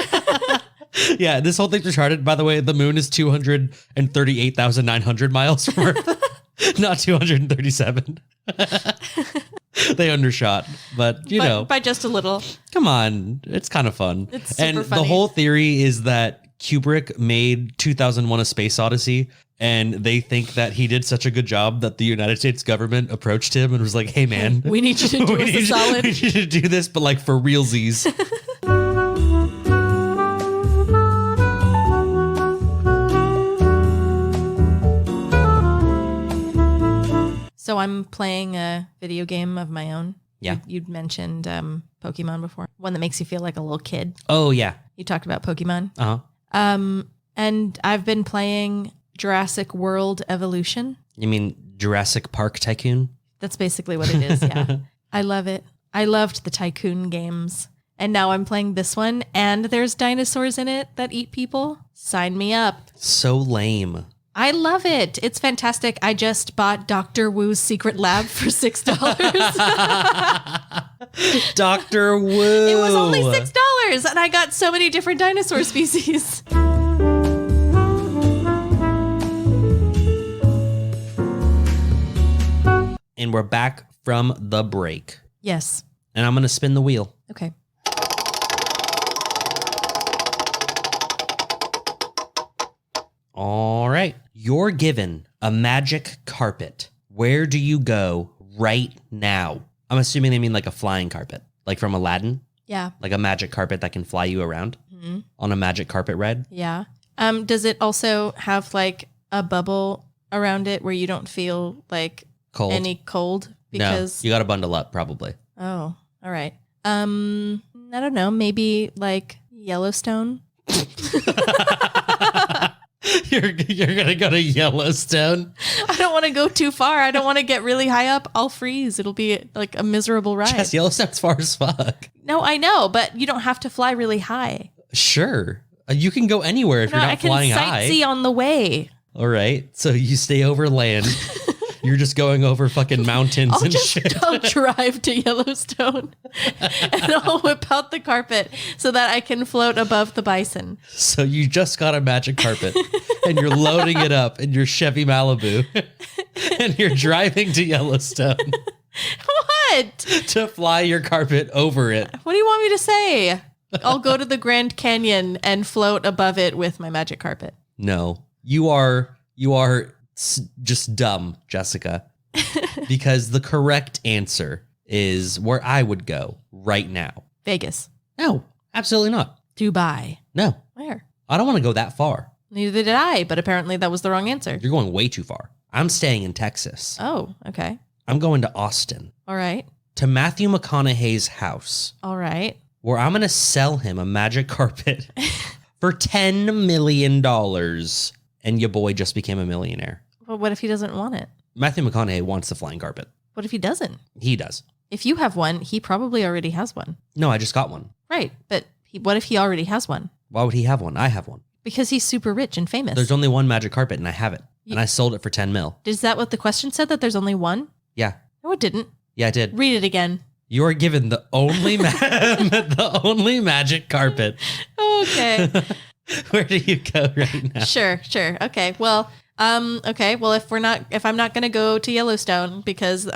Yeah, this whole thing's retarded. By the way, the moon is 238,900 miles from Earth, not 237. They undershot, but you know,
by just a little.
come on, it's kind of fun.
It's super
and
funny.
the whole theory is that Kubrick made 2001: A Space Odyssey, and they think that he did such a good job that the United States government approached him and was like, "Hey, man,
We need you to do us a solid."
we need you to do this, but like for realsies."
So I'm playing a video game of my own.
Yeah.
You'd mentioned Pokemon before. One that makes you feel like a little kid.
Oh yeah.
You talked about Pokemon.
Uh-huh.
And I've been playing Jurassic World Evolution.
You mean Jurassic Park Tycoon?
That's basically what it is, yeah. I love it. I loved the Tycoon games. And now I'm playing this one, and there's dinosaurs in it that eat people. Sign me up.
So lame.
I love it. It's fantastic. I just bought Dr. Wu's Secret Lab for $6.
Dr. Wu.
It was only $6, and I got so many different dinosaur species.
And we're back from the break.
Yes.
And I'm going to spin the wheel.
Okay.
All right. You're given a magic carpet. Where do you go right now. I'm assuming they mean like a flying carpet, like from Aladdin,
Yeah.
like a magic carpet that can fly you around on a magic carpet ride.
Yeah. Does it also have like a bubble around it where you don't feel like
Cold.
any cold? Because
No, you got to bundle up probably.
oh, all right. I don't know. Maybe like Yellowstone.
You're gonna go to Yellowstone.
I don't want to go too far. I don't want to get really high up. I'll freeze. It'll be like a miserable ride.
Jess, Yellowstone's far as fuck.
No, I know, but you don't have to fly really high.
Sure, you can go anywhere if you're
I
not
can
flying high.
sightsee on the way.
All right, so you stay over land. You're just going over fucking mountains and shit.
I'll drive to Yellowstone and I'll whip out the carpet so that I can float above the bison.
So you just got a magic carpet and you're loading it up in your Chevy Malibu and you're driving to Yellowstone
What?
to fly your carpet over it.
What do you want me to say? I'll go to the Grand Canyon and float above it with my magic carpet.
No, you are just dumb, Jessica, because the correct answer is where I would go right now.
Vegas.
No, absolutely not.
Dubai.
No,
Where?
I don't want to go that far.
Neither did I, but apparently that was the wrong answer.
You're going way too far. I'm staying in Texas.
Oh, okay.
I'm going to Austin,
All right.
to Matthew McConaughey's house,
All right.
where I'm going to sell him a magic carpet for $10 million. And your boy just became a millionaire.
Well, what if he doesn't want it?
Matthew McConaughey wants the flying carpet.
What if he doesn't?
He does.
If you have one, he probably already has one.
No, I just got one.
Right. But what if he already has one?
Why would he have one? I have one.
Because he's super rich and famous.
There's only one magic carpet and I have it. And I sold it for 10 mil.
Is that what the question said, that there's only one?
Yeah.
No, it didn't.
Yeah, I did.
Read it again.
You are given the only the only magic carpet.
Okay.
Where do you go right now?
Sure. Okay. Well, if I'm not going to go to Yellowstone, because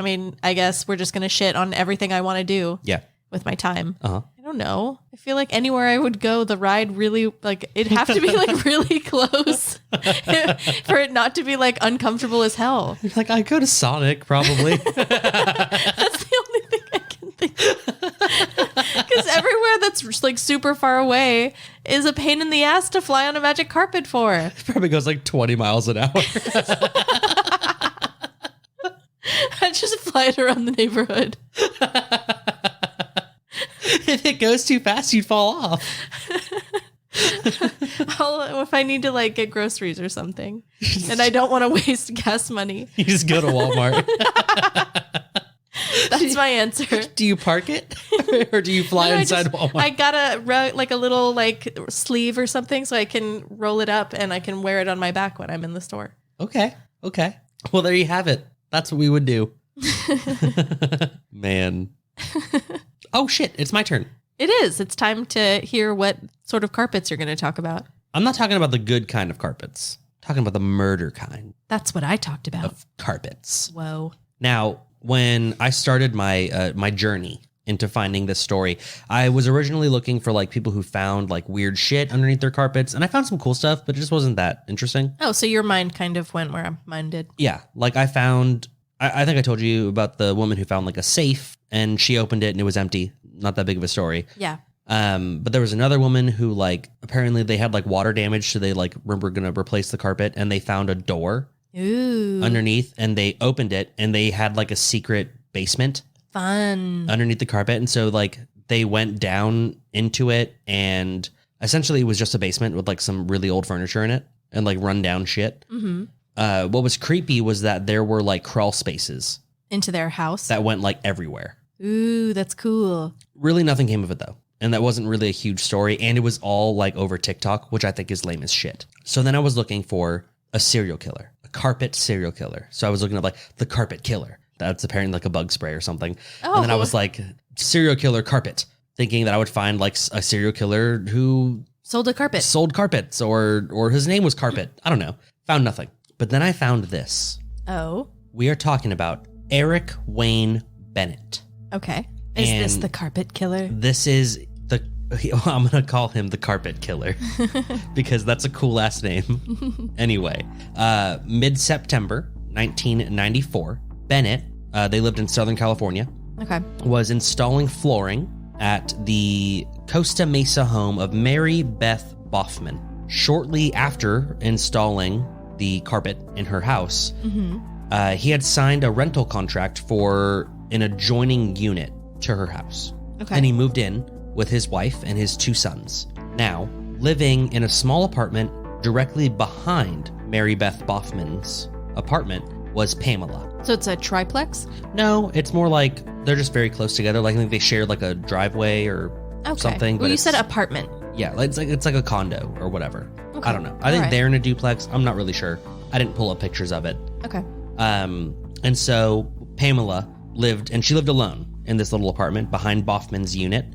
I guess we're just going to shit on everything I want to do
Yeah.
with my time.
Uh-huh.
I don't know. I feel like anywhere I would go, the ride really, like, it'd have to be like really close for it not to be like uncomfortable as hell.
You're like, I go to Sonic probably.
That's the only thing I can think of. Because everywhere that's just like super far away is a pain in the ass to fly on a magic carpet for.
It probably goes like 20 miles an hour.
I just fly it around the neighborhood.
If it goes too fast, you'd fall off.
If I need to like get groceries or something and I don't want to waste gas money.
You just go to Walmart.
That's my answer.
Do you park it? Or do you fly inside Walmart?
I got a little like sleeve or something so I can roll it up and I can wear it on my back when I'm in the store.
Okay. Well, there you have it. That's what we would do. Man. Oh, shit. It's my turn.
It is. It's time to hear what sort of carpets you're going to talk about.
I'm not talking about the good kind of carpets. I'm talking about the murder kind
That's what I talked about.
of carpets.
Whoa.
Now, when I started my my journey into finding this story, I was originally looking for like people who found like weird shit underneath their carpets, and I found some cool stuff, but it just wasn't that interesting.
Oh, so your mind kind of went where mine did.
Yeah, like I found, I think I told you about the woman who found like a safe, and she opened it and it was empty. Not that big of a story.
Yeah.
But there was another woman who like apparently they had like water damage, so they like were gonna replace the carpet, and they found a door
Ooh.
underneath, and they opened it, and they had like a secret basement
Fun.
underneath the carpet. And so like they went down into it, and essentially it was just a basement with like some really old furniture in it and like run down shit.
Mm-hmm.
What was creepy was that there were like crawl spaces
Into their house.
that went like everywhere.
Ooh, that's cool.
Really nothing came of it though. And that wasn't really a huge story. And it was all like over TikTok, which I think is lame as shit. So then I was looking for a serial killer, a carpet serial killer. So I was looking at like the carpet killer. That's apparently like a bug spray or something.
Oh.
And then I was like, serial killer carpet, thinking that I would find like a serial killer who
Sold a carpet.
sold carpets or his name was Carpet. I don't know. Found nothing. But then I found this.
Oh,
We are talking about Eric Wayne Bennett.
okay. Is this
And
the carpet killer?
This is I'm going to call him the carpet killer because that's a cool last name. Anyway, mid-September 1994, Bennett they lived in Southern California,
Okay.
was installing flooring at the Costa Mesa home of Mary Beth Boffman. Shortly after installing the carpet in her house, he had signed a rental contract for an adjoining unit to her house.
Okay.
And he moved in with his wife and his 2 sons. Now, living in a small apartment directly behind Mary Beth Boffman's apartment was Pamela.
So it's a triplex?
No, it's more like they're just very close together. Like I think they share like a driveway or
Okay.
something.
Well,
but
you
it's-
said apartment.
Yeah, it's like a condo or whatever.
Okay.
I don't know. I think
Alright.
they're in a duplex. I'm not really sure. I didn't pull up pictures of it.
Okay.
And so Pamela lived alone in this little apartment behind Boffman's unit.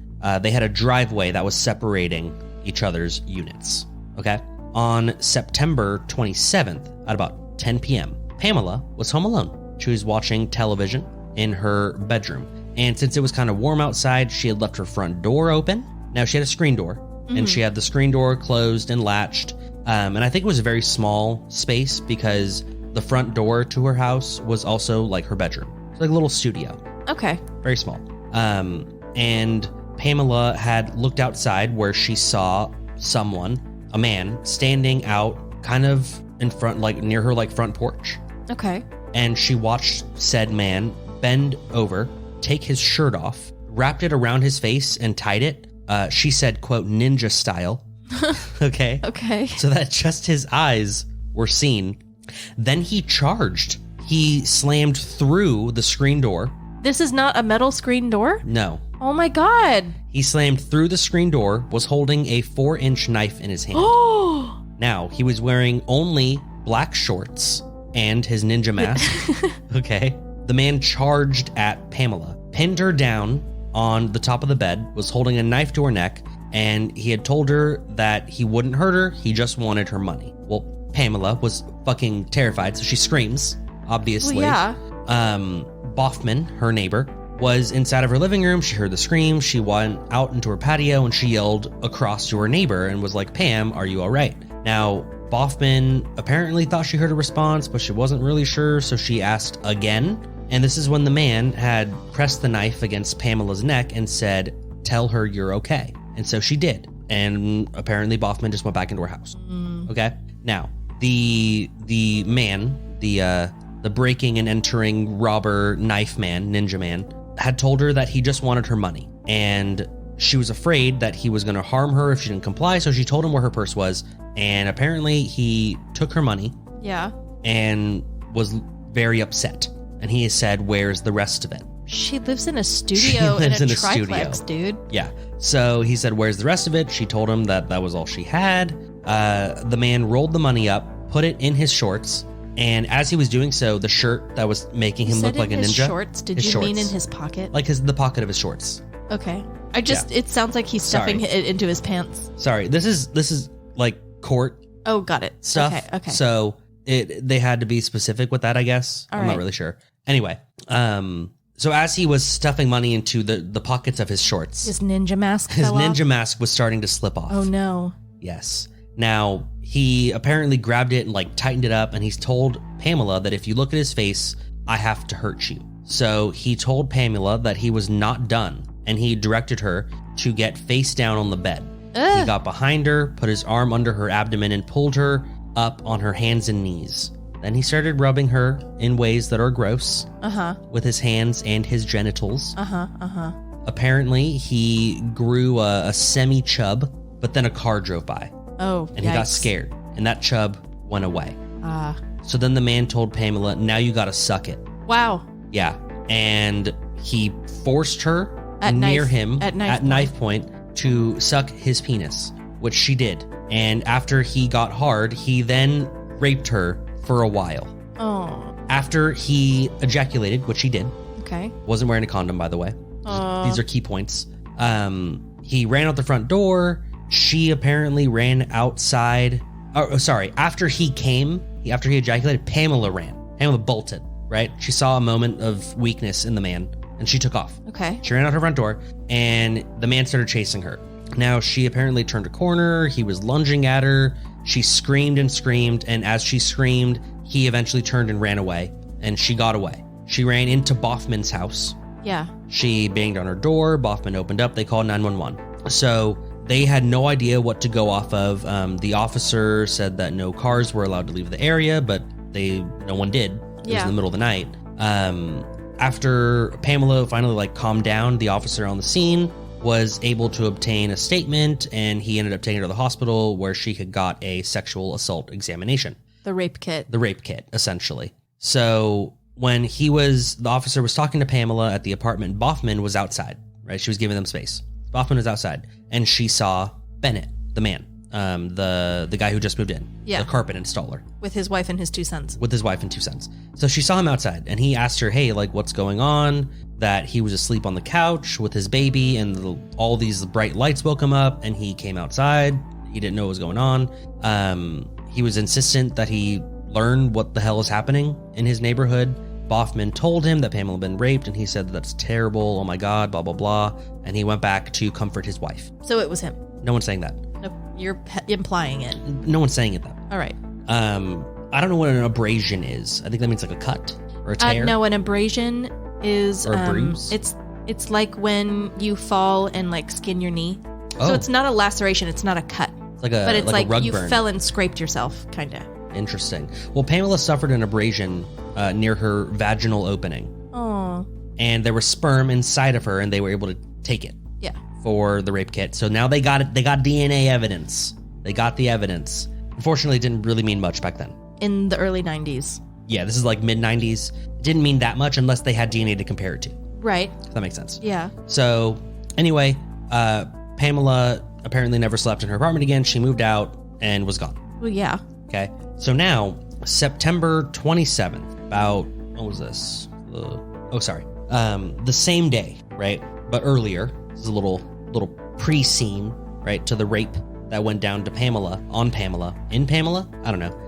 They had a driveway that was separating each other's units. Okay. On September 27th at about 10 p.m., Pamela was home alone. She was watching television in her bedroom. And since it was kind of warm outside, she had left her front door open. Now she had a screen door, and she had the screen door closed and latched. And I think it was a very small space because the front door to her house was also like her bedroom. It's like a little studio,
Okay.
very small. And Pamela had looked outside where she saw someone, a man, standing out kind of in front, like near her like front porch.
Okay.
And she watched said man bend over, take his shirt off, wrapped it around his face and tied it. She said, quote, ninja style. Okay.
Okay.
So that just his eyes were seen. Then he charged. He slammed through the screen door.
This is not a metal screen door?
No.
Oh my God.
He slammed through the screen door, was holding a 4-inch knife in his hand.
Oh.
Now, he was wearing only black shorts and his ninja mask. Okay. The man charged at Pamela, pinned her down on the top of the bed, was holding a knife to her neck, and he had told her that he wouldn't hurt her, he just wanted her money. Well, Pamela was fucking terrified, so she screams, obviously.
Well, yeah.
Boffman, her neighbor, was inside of her living room. She heard the scream. She went out into her patio and she yelled across to her neighbor and was like, Pam, are you all right? Now, Boffman apparently thought she heard a response, but she wasn't really sure, so she asked again. And this is when the man had pressed the knife against Pamela's neck and said, tell her you're okay. And so she did. And apparently Boffman just went back into her house. Okay? Now, the man, the breaking and entering robber knife man, ninja man, had told her that he just wanted her money. And she was afraid that he was going to harm her if she didn't comply, so she told him where her purse was. And apparently he took her money
Yeah.
and was very upset. And he has said, where's the rest of it?
She lives in a studio in
lives
a
in a
triplex,
studio.
dude.
Yeah. So he said, where's the rest of it? She told him that that was all she had. The man rolled the money up, put it in his shorts. And as he was doing so, the shirt that was making him
You
look
said
like a
in his
ninja.
shorts? Did
His
you mean in
shorts.
his pocket?
Like the pocket of his shorts.
Okay. It sounds like he's stuffing
Sorry.
it into his pants.
Sorry. This is like court
Oh, got it.
stuff.
Okay.
So they had to be specific with that, I guess.
All
I'm not
right.
really sure. Anyway, so as he was stuffing money into the pockets of his shorts,
His ninja mask
his
fell off?
ninja mask was starting to slip off.
Oh, no.
Yes. Now, he apparently grabbed it and like tightened it up, and he's told Pamela that if you look at his face, I have to hurt you. So he told Pamela that he was not done, and he directed her to get face down on the bed. He
Ugh.
got behind her, put his arm under her abdomen, and pulled her up on her hands and knees. Then he started rubbing her in ways that are gross
Uh-huh.
with his hands and his genitals.
Uh-huh. Uh-huh.
Apparently, he grew a semi-chub, but then a car drove by.
Oh,
And he got scared, and that chub went away.
Ah.
So then the man told Pamela, now you gotta suck it.
Wow.
Yeah. And he forced her
At
near
knife-
him
at knife
knife point to suck his penis, which she did. And after he got hard, he then raped her for a while.
Oh.
After he ejaculated, which he did,
Okay.
wasn't wearing a condom, by the way.
Oh.
These are key points. He ran out the front door. She apparently ran outside. Oh, sorry. After he ejaculated, Pamela ran. Pamela bolted, right? She saw a moment of weakness in the man, and she took off.
Okay.
She ran out her front door, and the man started chasing her. Now, she apparently turned a corner. He was lunging at her. She screamed and screamed, and as she screamed, he eventually turned and ran away, and she got away. She ran into Boffman's house.
Yeah.
She banged on her door. Boffman opened up. They called 911. So they had no idea what to go off of. The officer said that no cars were allowed to leave the area, but no one did. It was in the middle of the night. After Pamela finally calmed down, the officer on the scene was able to obtain a statement, and he ended up taking her to the hospital where she had got a sexual assault examination.
The rape kit.
The rape kit, essentially. So when the officer was talking to Pamela at the apartment, Boffman was outside, right? She was giving them space. Boffman was outside, and she saw Bennett, the man, the guy who just moved in, the carpet installer.
With his wife and his 2 sons.
With his wife and 2 sons. So she saw him outside, and he asked her, hey, what's going on? That he was asleep on the couch with his baby, and all these bright lights woke him up, and he came outside. He didn't know what was going on. He was insistent that he learn what the hell is happening in his neighborhood. Boffman told him that Pamela had been raped, and he said that's terrible, oh my God, blah, blah, blah. And he went back to comfort his wife.
So it was him.
No one's saying that.
Nope, you're implying it.
No one's saying it, though.
All right.
I don't know what an abrasion is. I think that means a cut or a tear.
No, an abrasion is...
Or a bruise?
It's like when you fall and skin your knee.
Oh.
So it's not a laceration, it's not a cut.
But it's like a rug
you
burn.
Fell and scraped yourself, kind of.
Interesting. Well, Pamela suffered an abrasion near her vaginal opening.
Oh.
And there was sperm inside of her, and they were able to take it.
Yeah.
For the rape kit. So now they got it. They got DNA evidence. They got the evidence. Unfortunately, it didn't really mean much back then.
In the early 90s.
Yeah, this is mid-90s. It didn't mean that much unless they had DNA to compare it to.
Right.
If that makes sense.
Yeah.
So anyway, Pamela apparently never slept in her apartment again. She moved out and was gone.
Well, yeah.
Okay. So now, September 27th, about, what was this? The same day, right? But earlier, this is a little pre-scene, right, to the rape that went down to Pamela, on Pamela, in Pamela? I don't know.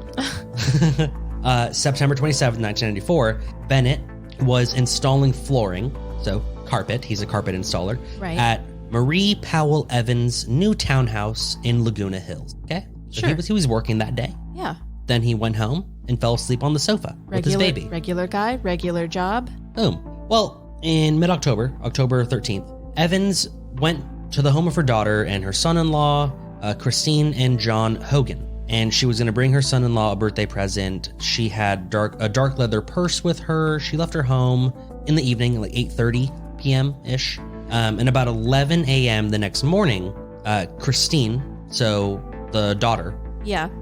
September 27th, 1994, Bennett was installing flooring, so carpet, he's a carpet installer,
right,
at Marie Powell Evans' new townhouse in Laguna Hills, okay? So
sure.
he was working that day.
Yeah.
Then he went home and fell asleep on the sofa with his baby.
Regular guy, regular job.
Boom. Well, in mid-October, October 13th, Evans went to the home of her daughter and her son-in-law, Christine and John Hogan. And she was going to bring her son-in-law a birthday present. She had a dark leather purse with her. She left her home in the evening, 8:30 p.m.-ish. And about 11 a.m. the next morning, Christine, so the daughter,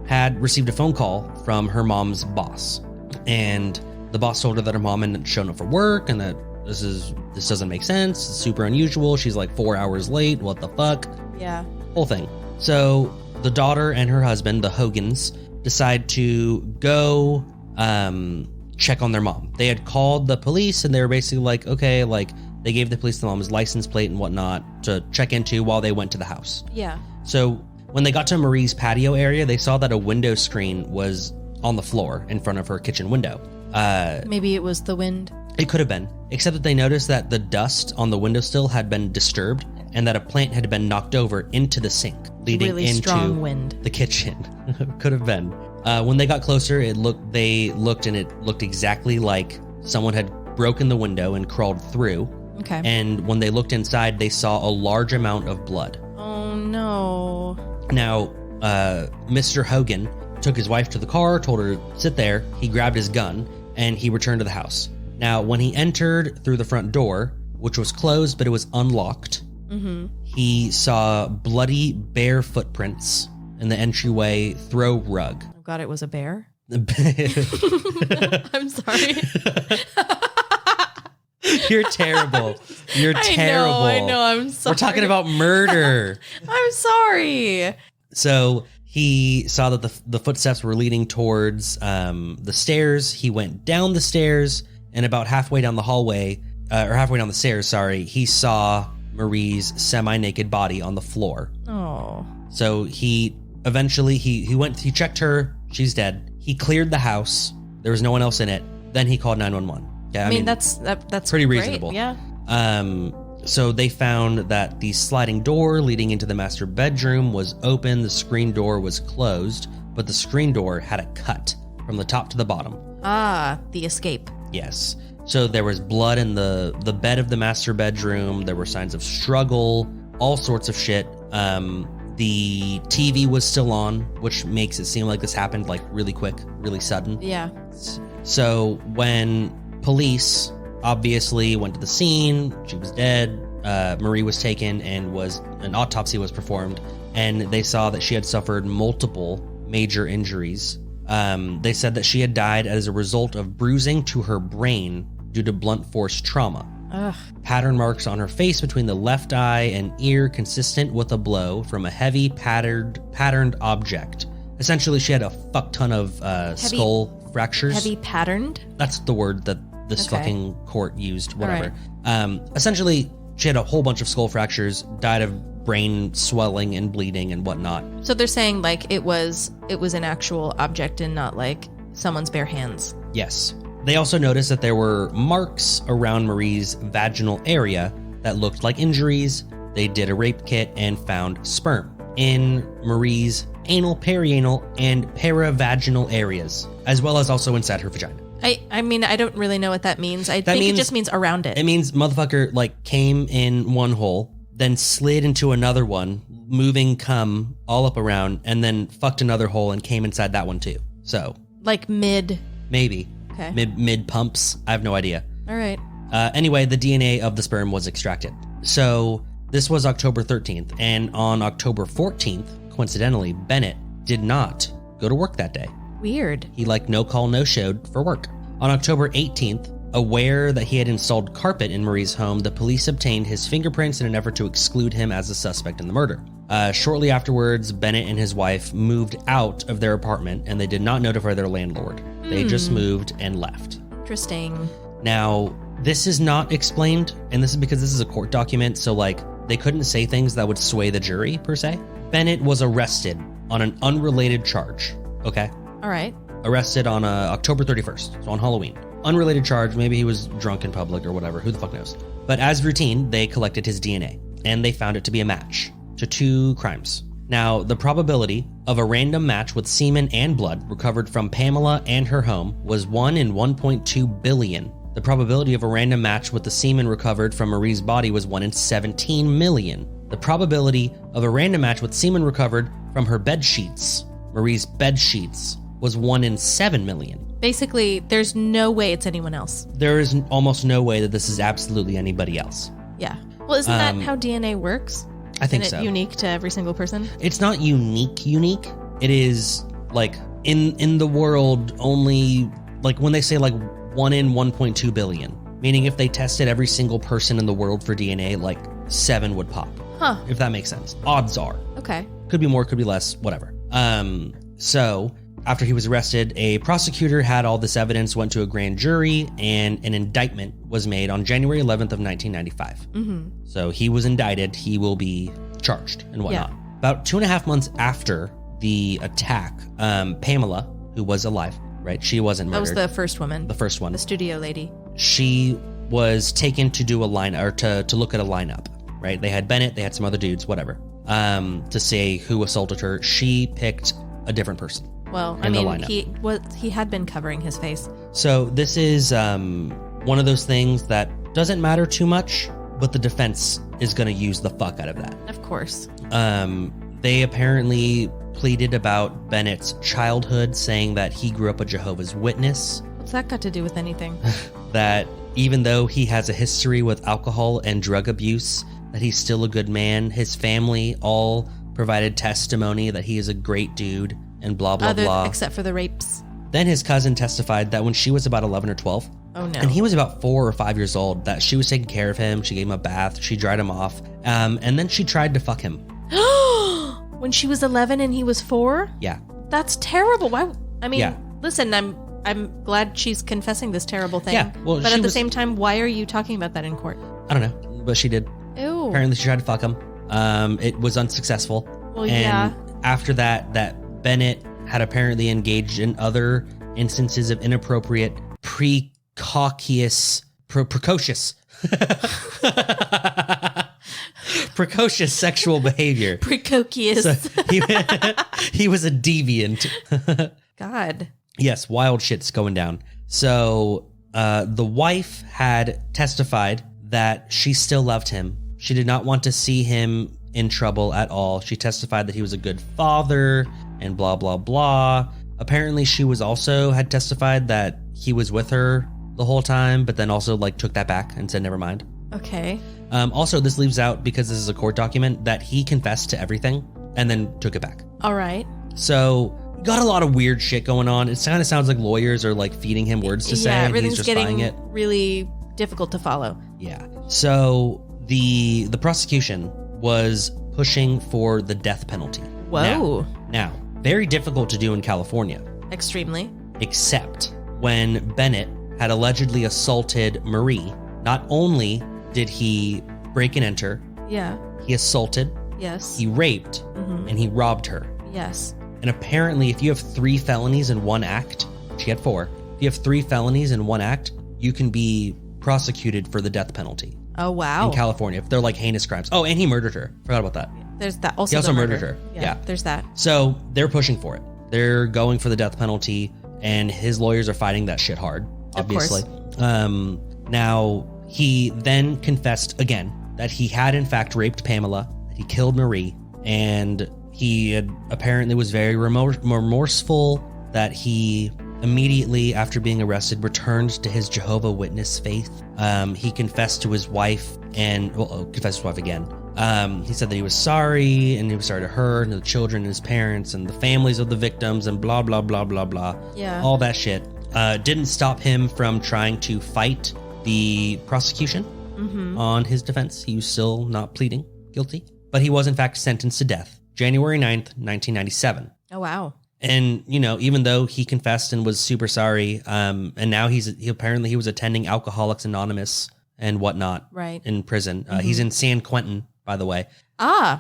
had received a phone call from her mom's boss. And the boss told her that her mom hadn't shown up for work and that this doesn't make sense. It's super unusual. She's 4 hours late. What the fuck?
Yeah.
Whole thing. So the daughter and her husband, the Hogans, decide to go check on their mom. They had called the police and they were basically okay, they gave the police the mom's license plate and whatnot to check into while they went to the house.
Yeah.
So when they got to Marie's patio area, they saw that a window screen was on the floor in front of her kitchen window.
Maybe it was the wind.
It could have been, except that they noticed that the dust on the windowsill had been disturbed and that a plant had been knocked over into the sink, leading
really
into
strong wind.
The kitchen. Could have been. When they got closer, they looked and it looked exactly like someone had broken the window and crawled through.
Okay.
And when they looked inside, they saw a large amount of blood.
Oh, no.
Now, Mr. Hogan took his wife to the car, told her to sit there. He grabbed his gun, and he returned to the house. Now, when he entered through the front door, which was closed, but it was unlocked, he saw bloody bear footprints in the entryway throw rug.
Oh, God, it was a bear? I'm sorry.
You're terrible. You're terrible.
I know, I'm sorry.
We're talking about murder.
I'm sorry.
So he saw that the footsteps were leading towards the stairs. He went down the stairs, and about halfway down the hallway, or halfway down the stairs, sorry, he saw Marie's semi-naked body on the floor.
Oh.
So he eventually, he checked her. She's dead. He cleared the house. There was no one else in it. Then he called 911. Yeah,
I mean that's
pretty
great.
reasonable.
Yeah.
So they found that the sliding door leading into the master bedroom was open. The screen door was closed, but the screen door had a cut from the top to the bottom.
Ah, the escape.
Yes. So there was blood in the bed of the master bedroom. There were signs of struggle, all sorts of shit. The TV was still on, which makes it seem like this happened like really quick, really sudden.
Yeah.
So when police obviously went to the scene, she was dead. Marie was taken and an autopsy was performed, and they saw that she had suffered multiple major injuries. They said that she had died as a result of bruising to her brain due to blunt force trauma.
Ugh.
Pattern marks on her face between the left eye and ear consistent with a blow from a heavy patterned object. Essentially, she had a fuck ton of skull fractures.
Heavy patterned?
That's the word that this fucking court used, whatever.
Right.
Essentially, she had a whole bunch of skull fractures, died of brain swelling and bleeding and whatnot.
So they're saying like it was an actual object and not like someone's bare hands.
Yes. They also noticed that there were marks around Marie's vaginal area that looked like injuries. They did a rape kit and found sperm in Marie's anal, perianal, and paravaginal areas, as well as also inside her vagina.
I mean, I don't really know what that means. I think it just means around it.
It means motherfucker like came in one hole, then slid into another one, moving cum all up around, and then fucked another hole and came inside that one too. So
like mid.
Maybe.
Okay.
Mid pumps. I have no idea.
All right.
Anyway, the DNA of the sperm was extracted. So this was October 13th, and on October 14th, coincidentally, Bennett did not go to work that day.
Weird.
He no call, no showed for work. On October 18th, aware that he had installed carpet in Marie's home, the police obtained his fingerprints in an effort to exclude him as a suspect in the murder. Shortly afterwards, Bennett and his wife moved out of their apartment, and they did not notify their landlord. They just moved and left.
Interesting.
Now, this is not explained, and this is because this is a court document, so they couldn't say things that would sway the jury, per se. Bennett was arrested on an unrelated charge, okay?
All right.
Arrested on October 31st, so on Halloween. Unrelated charge, maybe he was drunk in public or whatever, who the fuck knows. But as routine, they collected his DNA, and they found it to be a match to 2 crimes. Now, the probability of a random match with semen and blood recovered from Pamela and her home was 1 in 1.2 billion. The probability of a random match with the semen recovered from Marie's body was 1 in 17 million. The probability of a random match with semen recovered from her bed sheets, Marie's bed sheets, was 1 in 7 million.
Basically, there's no way it's anyone else.
There is almost no way that this is absolutely anybody else.
Yeah. Well, isn't that how DNA works?
I think
Isn't
so.
it unique to every single person?
It's not unique. It is in the world only when they say 1 in 1.2 billion, meaning if they tested every single person in the world for DNA, 7 would pop.
Huh.
If that makes sense. Odds are.
Okay.
Could be more, could be less, whatever. So after he was arrested, a prosecutor had all this evidence, went to a grand jury, and an indictment was made on January 11th of 1995. Mm-hmm. So he was indicted. He will be charged and whatnot.
Yeah.
About 2.5 months after the attack, Pamela, who was alive, right? She wasn't murdered.
That was the first woman.
The first one.
The studio lady.
She was taken to do a line or to look at a lineup, right? They had Bennett, they had some other dudes, whatever, to say who assaulted her. She picked a different person.
Well, I mean, he had been covering his face.
So this is one of those things that doesn't matter too much, but the defense is going to use the fuck out of that.
Of course.
They apparently pleaded about Bennett's childhood, saying that he grew up a Jehovah's Witness.
What's that got to do with anything?
That even though he has a history with alcohol and drug abuse, that he's still a good man. His family all provided testimony that he is a great dude and blah, blah, blah.
Except for the rapes.
Then his cousin testified that when she was about 11 or 12,
oh no,
and he was about 4 or 5 years old, that she was taking care of him. She gave him a bath. She dried him off. And then she tried to fuck him.
When she was 11 and he was 4?
Yeah.
That's terrible. Why? I mean,
Yeah.
Listen, I'm glad she's confessing this terrible thing.
Yeah, well,
but
she
at the
was-
same time, why are you talking about that in court?
I don't know, but she did.
Ew.
Apparently she tried to fuck him. It was unsuccessful.
Well,
and
yeah.
after that Bennett had apparently engaged in other instances of inappropriate, precocious sexual behavior.
Precocious.
So he was a deviant.
God.
Yes, wild shit's going down. So The wife had testified that she still loved him. She did not want to see him in trouble at all. She testified that he was a good father and blah, blah, blah. Apparently, she was also had testified that he was with her the whole time, but then also like took that back and said, never mind.
Okay.
Also, this leaves out, because this is a court document, that he confessed to everything and then took it back.
All right.
So got a lot of weird shit going on. It kind of sounds like lawyers are like feeding him words to say, and he's
everything's
just
getting
buying it.
really difficult to follow.
Yeah. So the prosecution was pushing for the death penalty.
Whoa.
Now, very difficult to do in California,
Extremely.
except when Bennett had allegedly assaulted Marie. Not only did he break and enter,
Yeah.
he assaulted,
Yes.
he raped, and he robbed her.
Yes.
And apparently, if you have 3 felonies in one act, she had 4. If you have 3 felonies in one act, you can be prosecuted for the death penalty
Oh, wow.
in California if they're like heinous crimes. Oh, and he murdered her. Forgot about that.
There's that. Also,
He also
the
murdered
murder.
her. Yeah.
There's that.
So they're pushing for it. They're going for the death penalty, and his lawyers are fighting that shit hard, obviously. Now, he then confessed again that he had in fact raped Pamela, that he killed Marie, and he had apparently was very remorseful, that he immediately after being arrested returned to his Jehovah Witness faith. He confessed to his wife and confessed to his wife again. He said that he was sorry, and he was sorry to her and the children and his parents and the families of the victims and blah, blah, blah, blah, blah.
Yeah.
All that shit. Didn't stop him from trying to fight the prosecution on his defense. He was still not pleading guilty, but he was in fact sentenced to death January 9th, 1997.
Oh, wow.
And, you know, even though he confessed and was super sorry, and now he apparently was attending Alcoholics Anonymous and whatnot
Right.
in prison. He's in San Quentin, by the way.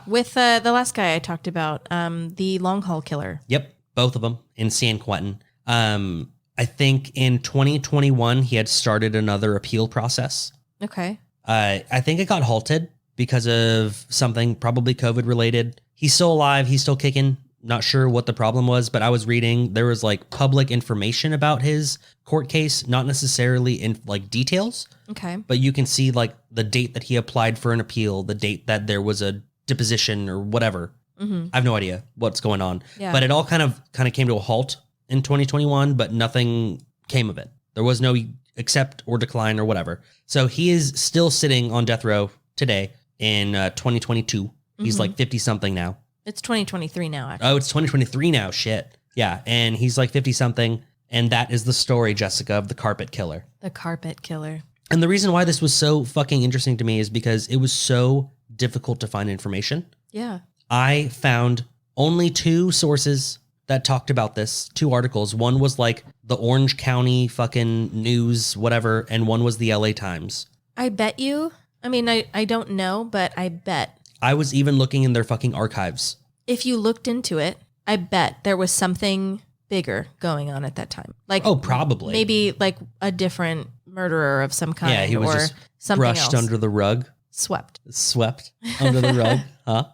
With the last guy I talked about, the long haul killer.
Yep, both of them in San Quentin. I think in 2021, he had started another appeal process.
Okay.
I think it got halted because of something probably COVID related. He's still alive. He's still kicking. Not sure what the problem was, but I was reading there was like public information about his court case, not necessarily in like details,
Okay.
but you can see like the date that he applied for an appeal, the date that there was a deposition or whatever. I have no idea what's going on,
Yeah.
but it all kind of came to a halt in 2021, but nothing came of it. There was no accept or decline or whatever. So he is still sitting on death row today in 2022. He's like 50 something now.
It's 2023 now, actually.
Oh, it's 2023 now. Shit. Yeah. And he's like 50 something. And that is the story, Jessica, of the carpet killer.
The carpet killer.
And the reason why this was so fucking interesting to me is because it was so difficult to find information.
Yeah.
I found only 2 sources that talked about this, 2 articles. One was like the Orange County fucking news, whatever. And one was the LA Times.
I bet you. I mean, I don't know, but I bet.
I was even looking in their fucking archives.
If you looked into it, I bet there was something bigger going on at that time. Like,
Oh, probably.
maybe like a different murderer of some kind.
Yeah, he was
or
just
something
brushed
else.
under the rug.
Swept.
Swept under the rug.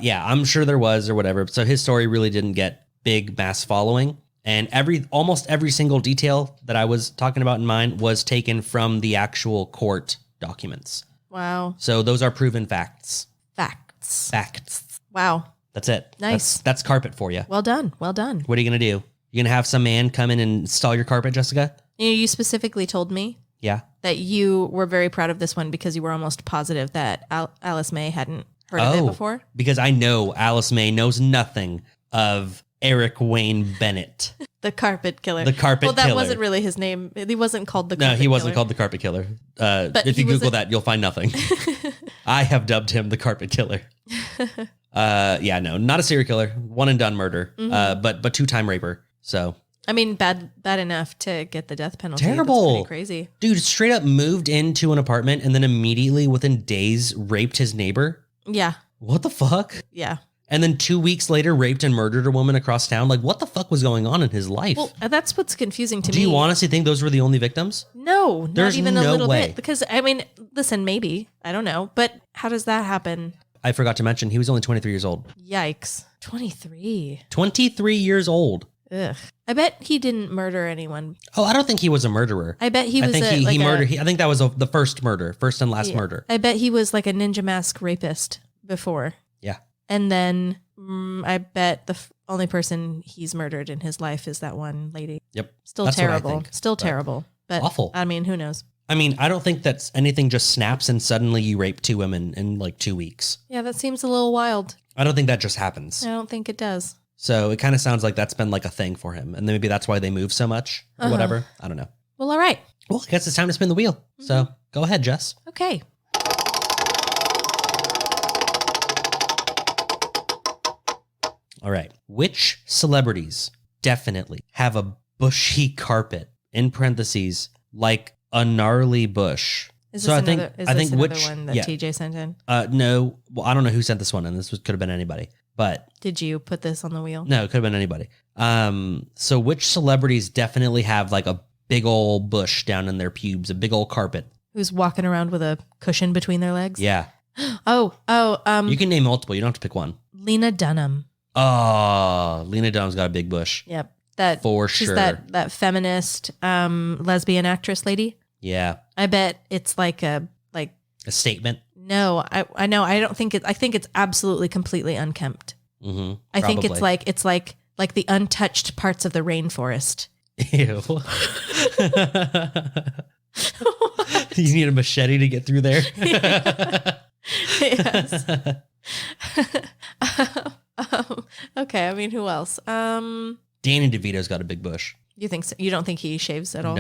Yeah, I'm sure there was or whatever. So his story really didn't get big mass following. And almost every single detail that I was talking about in mine was taken from the actual court documents.
Wow.
So those are proven facts.
Facts. Wow.
That's it.
Nice.
That's carpet for you.
Well done. Well done.
What are you going to do? You going to have some man come in and install your carpet, Jessica?
You specifically told me
Yeah.
that you were very proud of this one because you were almost positive that Alice May hadn't heard of it before.
Because I know Alice May knows nothing of Eric Wayne Bennett.
The carpet killer.
The carpet
Well, that
killer.
wasn't really his name. He wasn't called the carpet
No, he wasn't
killer.
called the carpet killer.
But
If
he
you
was
Google that, you'll find nothing. I have dubbed him the carpet killer. Yeah, no, not a serial killer. One and done murder. But 2-time raper. So
I mean, bad enough to get the death penalty.
Terrible.
That's pretty crazy.
dude straight up moved into an apartment and then immediately within days raped his neighbor.
Yeah.
What the fuck?
Yeah.
And then 2 weeks later raped and murdered a woman across town. Like, what the fuck was going on in his life?
Well, that's what's confusing to me.
Do you honestly think those were the only victims?
No,
There's
not even a
no
little
way.
bit. Because, I mean, listen, maybe. I don't know. But how does that happen?
I forgot to mention he was only 23 years old.
Yikes. 23.
23 years old.
Ugh. I bet he didn't murder anyone.
Oh, I don't think he was a murderer.
I bet he was.
I think he murdered. I think that was the first murder, first and last murder.
I bet he was like a ninja mask rapist before.
Yeah.
And then I bet the only person he's murdered in his life is that one lady.
Yep.
Still
That's what I
terrible.
think,
Still terrible. But
awful.
I mean, who knows?
I mean, I don't think that's anything just snaps and suddenly you rape 2 women in like 2 weeks.
Yeah, that seems a little wild.
I don't think that just happens.
I don't think it does.
So it kind of sounds like that's been like a thing for him. And then maybe that's why they move so much or whatever. I don't know.
Well, all right.
Well, I guess it's time to spin the wheel. So go ahead, Jess.
Okay.
All right. Which celebrities definitely have a bushy carpet, in parentheses, like a gnarly bush?
Is
So
this
I think-
another, is
I
this
think
another
which-
one that
yeah.
TJ sent in?
No. Well, I don't know who sent this one, and could have been anybody. But
Did you put this on the wheel?
no, it could have been anybody. So which celebrities definitely have like a big old bush down in their pubes, a big old carpet?
Who's walking around with a cushion between their legs?
Yeah.
You
You can name multiple. You don't have to pick one.
Lena Dunham.
Oh, Lena Dunham's got a big bush.
Yep. That
For
she's
sure.
that feminist lesbian actress lady.
Yeah.
I bet it's like
A statement.
no, I know. I don't think I think it's absolutely completely unkempt.
Mm-hmm.
I think it's like the untouched parts of the rainforest.
Ew. You need a machete to get through there.
Yes. Okay. I mean, who else?
Danny DeVito's got a big bush.
You think so? You don't think he shaves at all?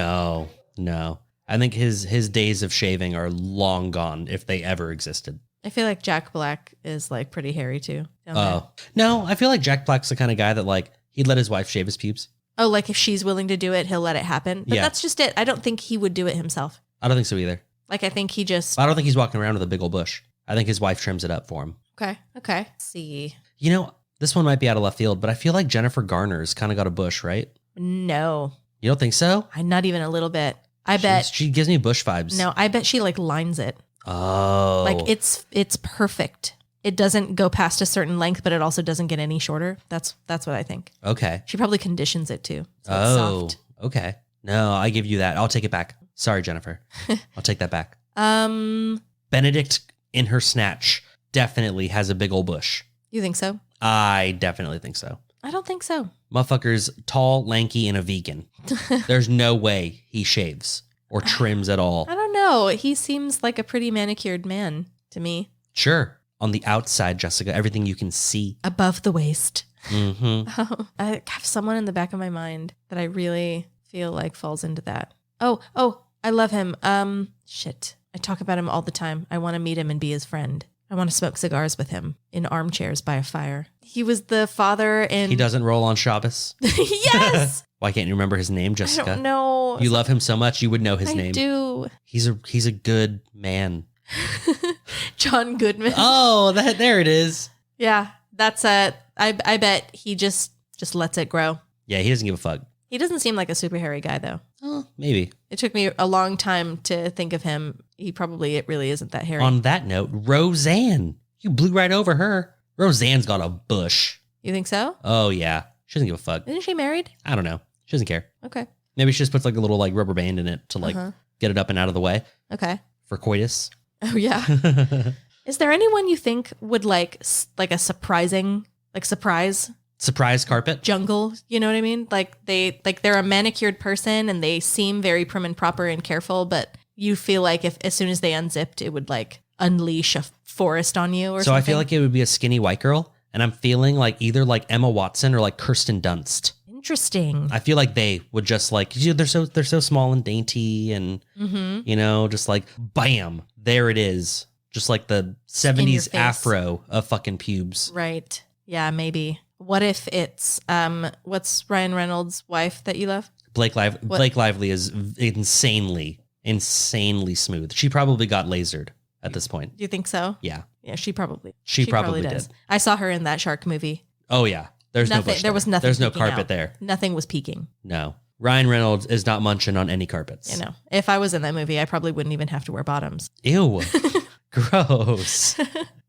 No. I think his days of shaving are long gone, if they ever existed.
I feel like Jack Black is like pretty hairy too. down
Oh. No, I feel like Jack Black's the kind of guy that like he'd let his wife shave his pubes.
there. Oh, like if she's willing to do it, he'll let it happen. But
Yeah.
that's just it. I don't think he would do it himself.
I don't think so either.
Like I think he just
I don't think he's walking around with a big old bush. I think his wife trims it up for him.
Okay. Let's see.
You know, this one might be out of left field, but I feel like Jennifer Garner's kind of got a bush, right?
No,
You don't think so?
not even a little bit. I bet.
She gives me bush vibes.
No, I bet she like lines it.
Oh.
Like it's perfect. It doesn't go past a certain length, but it also doesn't get any shorter. That's what I think.
Okay.
She probably conditions it too. So it's soft.
Okay. No, I give you that. I'll take it back. Sorry, Jennifer. I'll take that back. Benedict in her snatch definitely has a big old bush.
You think so?
I definitely think so.
I don't think so.
Motherfucker's tall, lanky, and a vegan. There's no way he shaves or trims at all.
I don't know. He seems like a pretty manicured man to me.
Sure. On the outside, Jessica, everything you can see.
Above the waist.
Mm-hmm.
I have someone in the back of my mind that I really feel like falls into that. Oh, I love him. Shit. I talk about him all the time. I want to meet him and be his friend. I want to smoke cigars with him in armchairs by a fire. He was the father in...
He doesn't roll on Shabbos.
Yes!
Why can't you remember his name, Jessica?
I don't know.
You love him so much, you would know his
I
name.
do.
He's a good man.
John Goodman.
Oh, there it is.
Yeah, that's I bet he just lets it grow.
Yeah, he doesn't give a fuck.
He doesn't seem like a super hairy guy though.
Oh, maybe.
It took me a long time to think of him. It really isn't that hairy.
On that note, Roseanne. You blew right over her. Roseanne's got a bush.
You think so?
Oh, yeah. She doesn't give a fuck.
Isn't she married?
I don't know. She doesn't care.
Okay.
Maybe she just puts like a little like rubber band in it to like get it up and out of the way
Okay.
for coitus.
Oh yeah. Is there anyone you think would like a surprise
Surprise carpet.
jungle? You know what I mean? Like they're a manicured person and they seem very prim and proper and careful, but you feel like if as soon as they unzipped, it would like unleash a forest on you or
So
something.
I feel like it would be a skinny white girl. And I'm feeling like either like Emma Watson or like Kirsten Dunst.
Interesting.
I feel like they would just like, they're so small and dainty and, you know, just like, bam, there it is. Just like the 70s
face.
afro of fucking pubes.
Right. Yeah, maybe. What if it's what's Ryan Reynolds' wife that you love?
Blake Lively is insanely smooth. She probably got lasered at this point.
Do you think so?
Yeah.
Yeah, she probably
probably
does.
did.
I saw her in that shark movie.
Oh, yeah. There's no
Nothing.
bush
There was nothing.
There's no
peeking
carpet
out.
there.
Nothing was peeking.
No. Ryan Reynolds is not munching on any carpets.
You know, if I was in that movie, I probably wouldn't even have to wear bottoms.
Ew. Gross.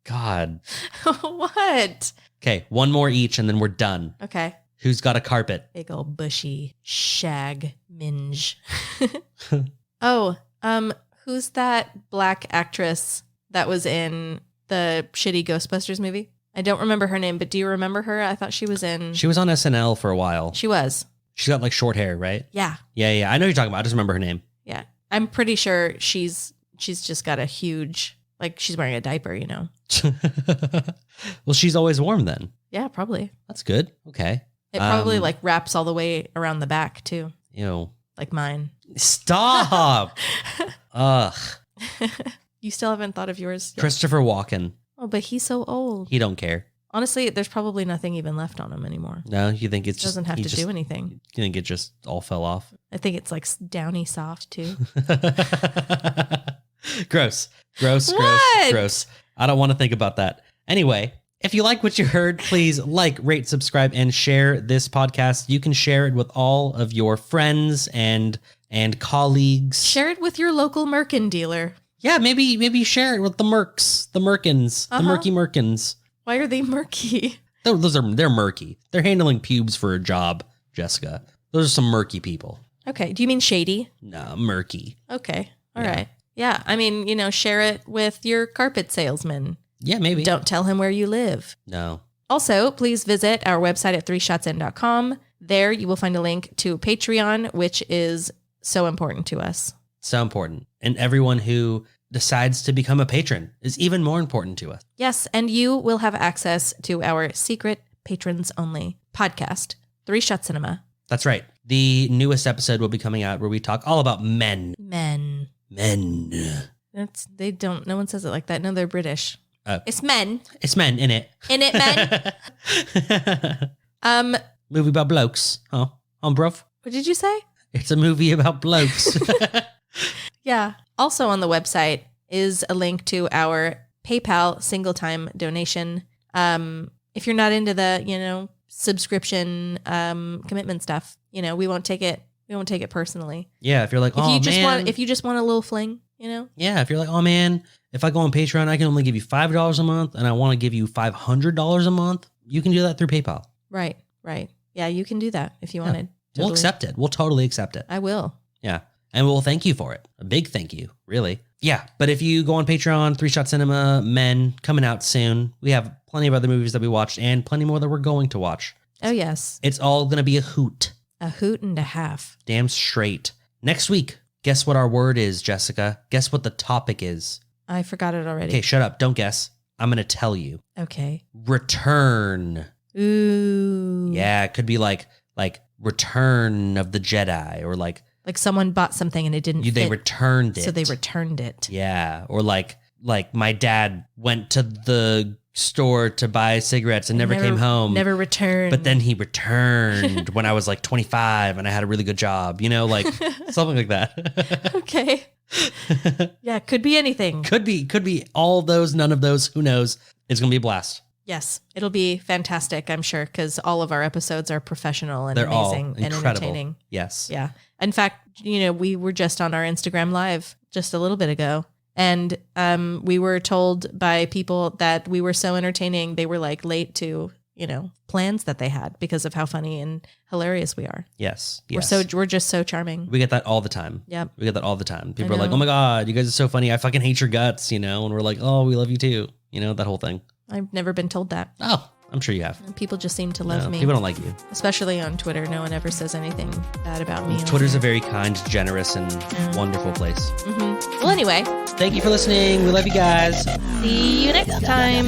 God.
What?
Okay, one more each and then we're done.
Okay.
Who's got a carpet?
Big old bushy shag minge. Oh, who's that black actress that was in the shitty Ghostbusters movie? I don't remember her name, but do you remember her? I thought she was in...
She was on SNL for a while.
She was.
She's got like short hair, right?
Yeah.
Yeah. I know who you're talking about. I just remember her name.
Yeah. I'm pretty sure she's just got a huge... Like, she's wearing a diaper, you know?
Well, she's always warm then.
Yeah, probably.
That's good. Okay.
It probably, like, wraps all the way around the back, too.
Ew.
Like mine.
Stop! Ugh.
You still haven't thought of yours yet?
Christopher Walken.
Oh, but he's so old.
He don't care.
Honestly, there's probably nothing even left on him anymore.
No, you think it's just...
Doesn't have to do anything.
You think it just all fell off?
I think it's, like, downy soft, too.
Gross.
What?
I don't want to think about that. Anyway, if you like what you heard, please like, rate, subscribe, and share this podcast. You can share it with all of your friends and colleagues.
Share it with your local Merkin dealer.
Yeah, maybe share it with the Merkins, the murky Merkins.
Why are they murky?
They're murky. They're handling pubes for a job, Jessica. Those are some murky people.
Okay. Do you mean shady?
No, murky.
Okay. All right. Yeah. I mean, share it with your carpet salesman.
Yeah, maybe.
Don't tell him where you live.
No.
Also, please visit our website at 3shotsin.com. There you will find a link to Patreon, which is so important to us.
So important. And everyone who decides to become a patron is even more important to us.
Yes, and you will have access to our secret patrons only podcast, 3 Shot Cinema.
That's right. The newest episode will be coming out where we talk all about men.
Men. No one says it like that. No, they're British. It's men.
It's men, innit?
In it, men.
Movie about blokes. Oh, bruv.
What did you say?
It's a movie about blokes.
Yeah. Also on the website is a link to our PayPal single-time donation. If you're not into the, subscription commitment stuff, we won't take it. We won't take it personally.
Yeah, if you're like,
if you just want a little fling,
Yeah, if you're like, oh man, if I go on Patreon, I can only give you $5 a month, and I want to give you $500 a month. You can do that through PayPal.
Right. Yeah, you can do that if you wanted. Totally.
We'll accept it. We'll totally accept it.
I will.
Yeah. And we'll thank you for it. A big thank you, really. Yeah. But if you go on Patreon, 3 Shot Cinema, Men, coming out soon. We have plenty of other movies that we watched and plenty more that we're going to watch.
Oh, yes.
It's all going to be a hoot.
A hoot and a half.
Damn straight. Next week, guess what our word is, Jessica? Guess what the topic is?
I forgot it already.
Okay, shut up. Don't guess. I'm going to tell you.
Okay.
Return.
Ooh.
Yeah, it could be like Return of the Jedi, or like
someone bought something and it didn't fit.
They returned it.
So they returned it.
Yeah, or like my dad went to the store to buy cigarettes and never came home.
Never returned.
But then he returned when I was like 25 and I had a really good job, like something like that.
Okay. Yeah, could be anything.
Could be all those, none of those, who knows? It's going to be a blast.
Yes, it'll be fantastic, I'm sure, because all of our episodes are professional and
They're
amazing
all
and
incredible.
entertaining.
Yes.
Yeah. In fact, we were just on our Instagram Live just a little bit ago, and we were told by people that we were so entertaining, they were like late to, plans that they had because of how funny and hilarious we are.
Yes.
We're just so charming.
We get that all the time.
Yep.
We get that all the time. People are like, oh my God, you guys are so funny. I fucking hate your guts, and we're like, oh, we love you too. That whole thing.
I've never been told that.
Oh, I'm sure you have.
People just seem to love me.
People don't like you.
Especially on Twitter. No one ever says anything bad about me.
Twitter's a very kind, generous, and wonderful place.
Mm-hmm. Well, anyway.
Thank you for listening. We love you guys.
See you next time.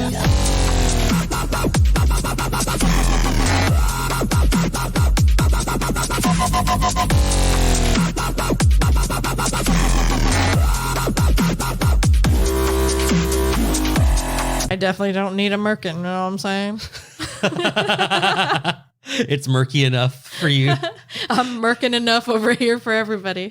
I definitely don't need a merkin, you know what I'm saying?
It's murky enough for you.
I'm murking enough over here for everybody.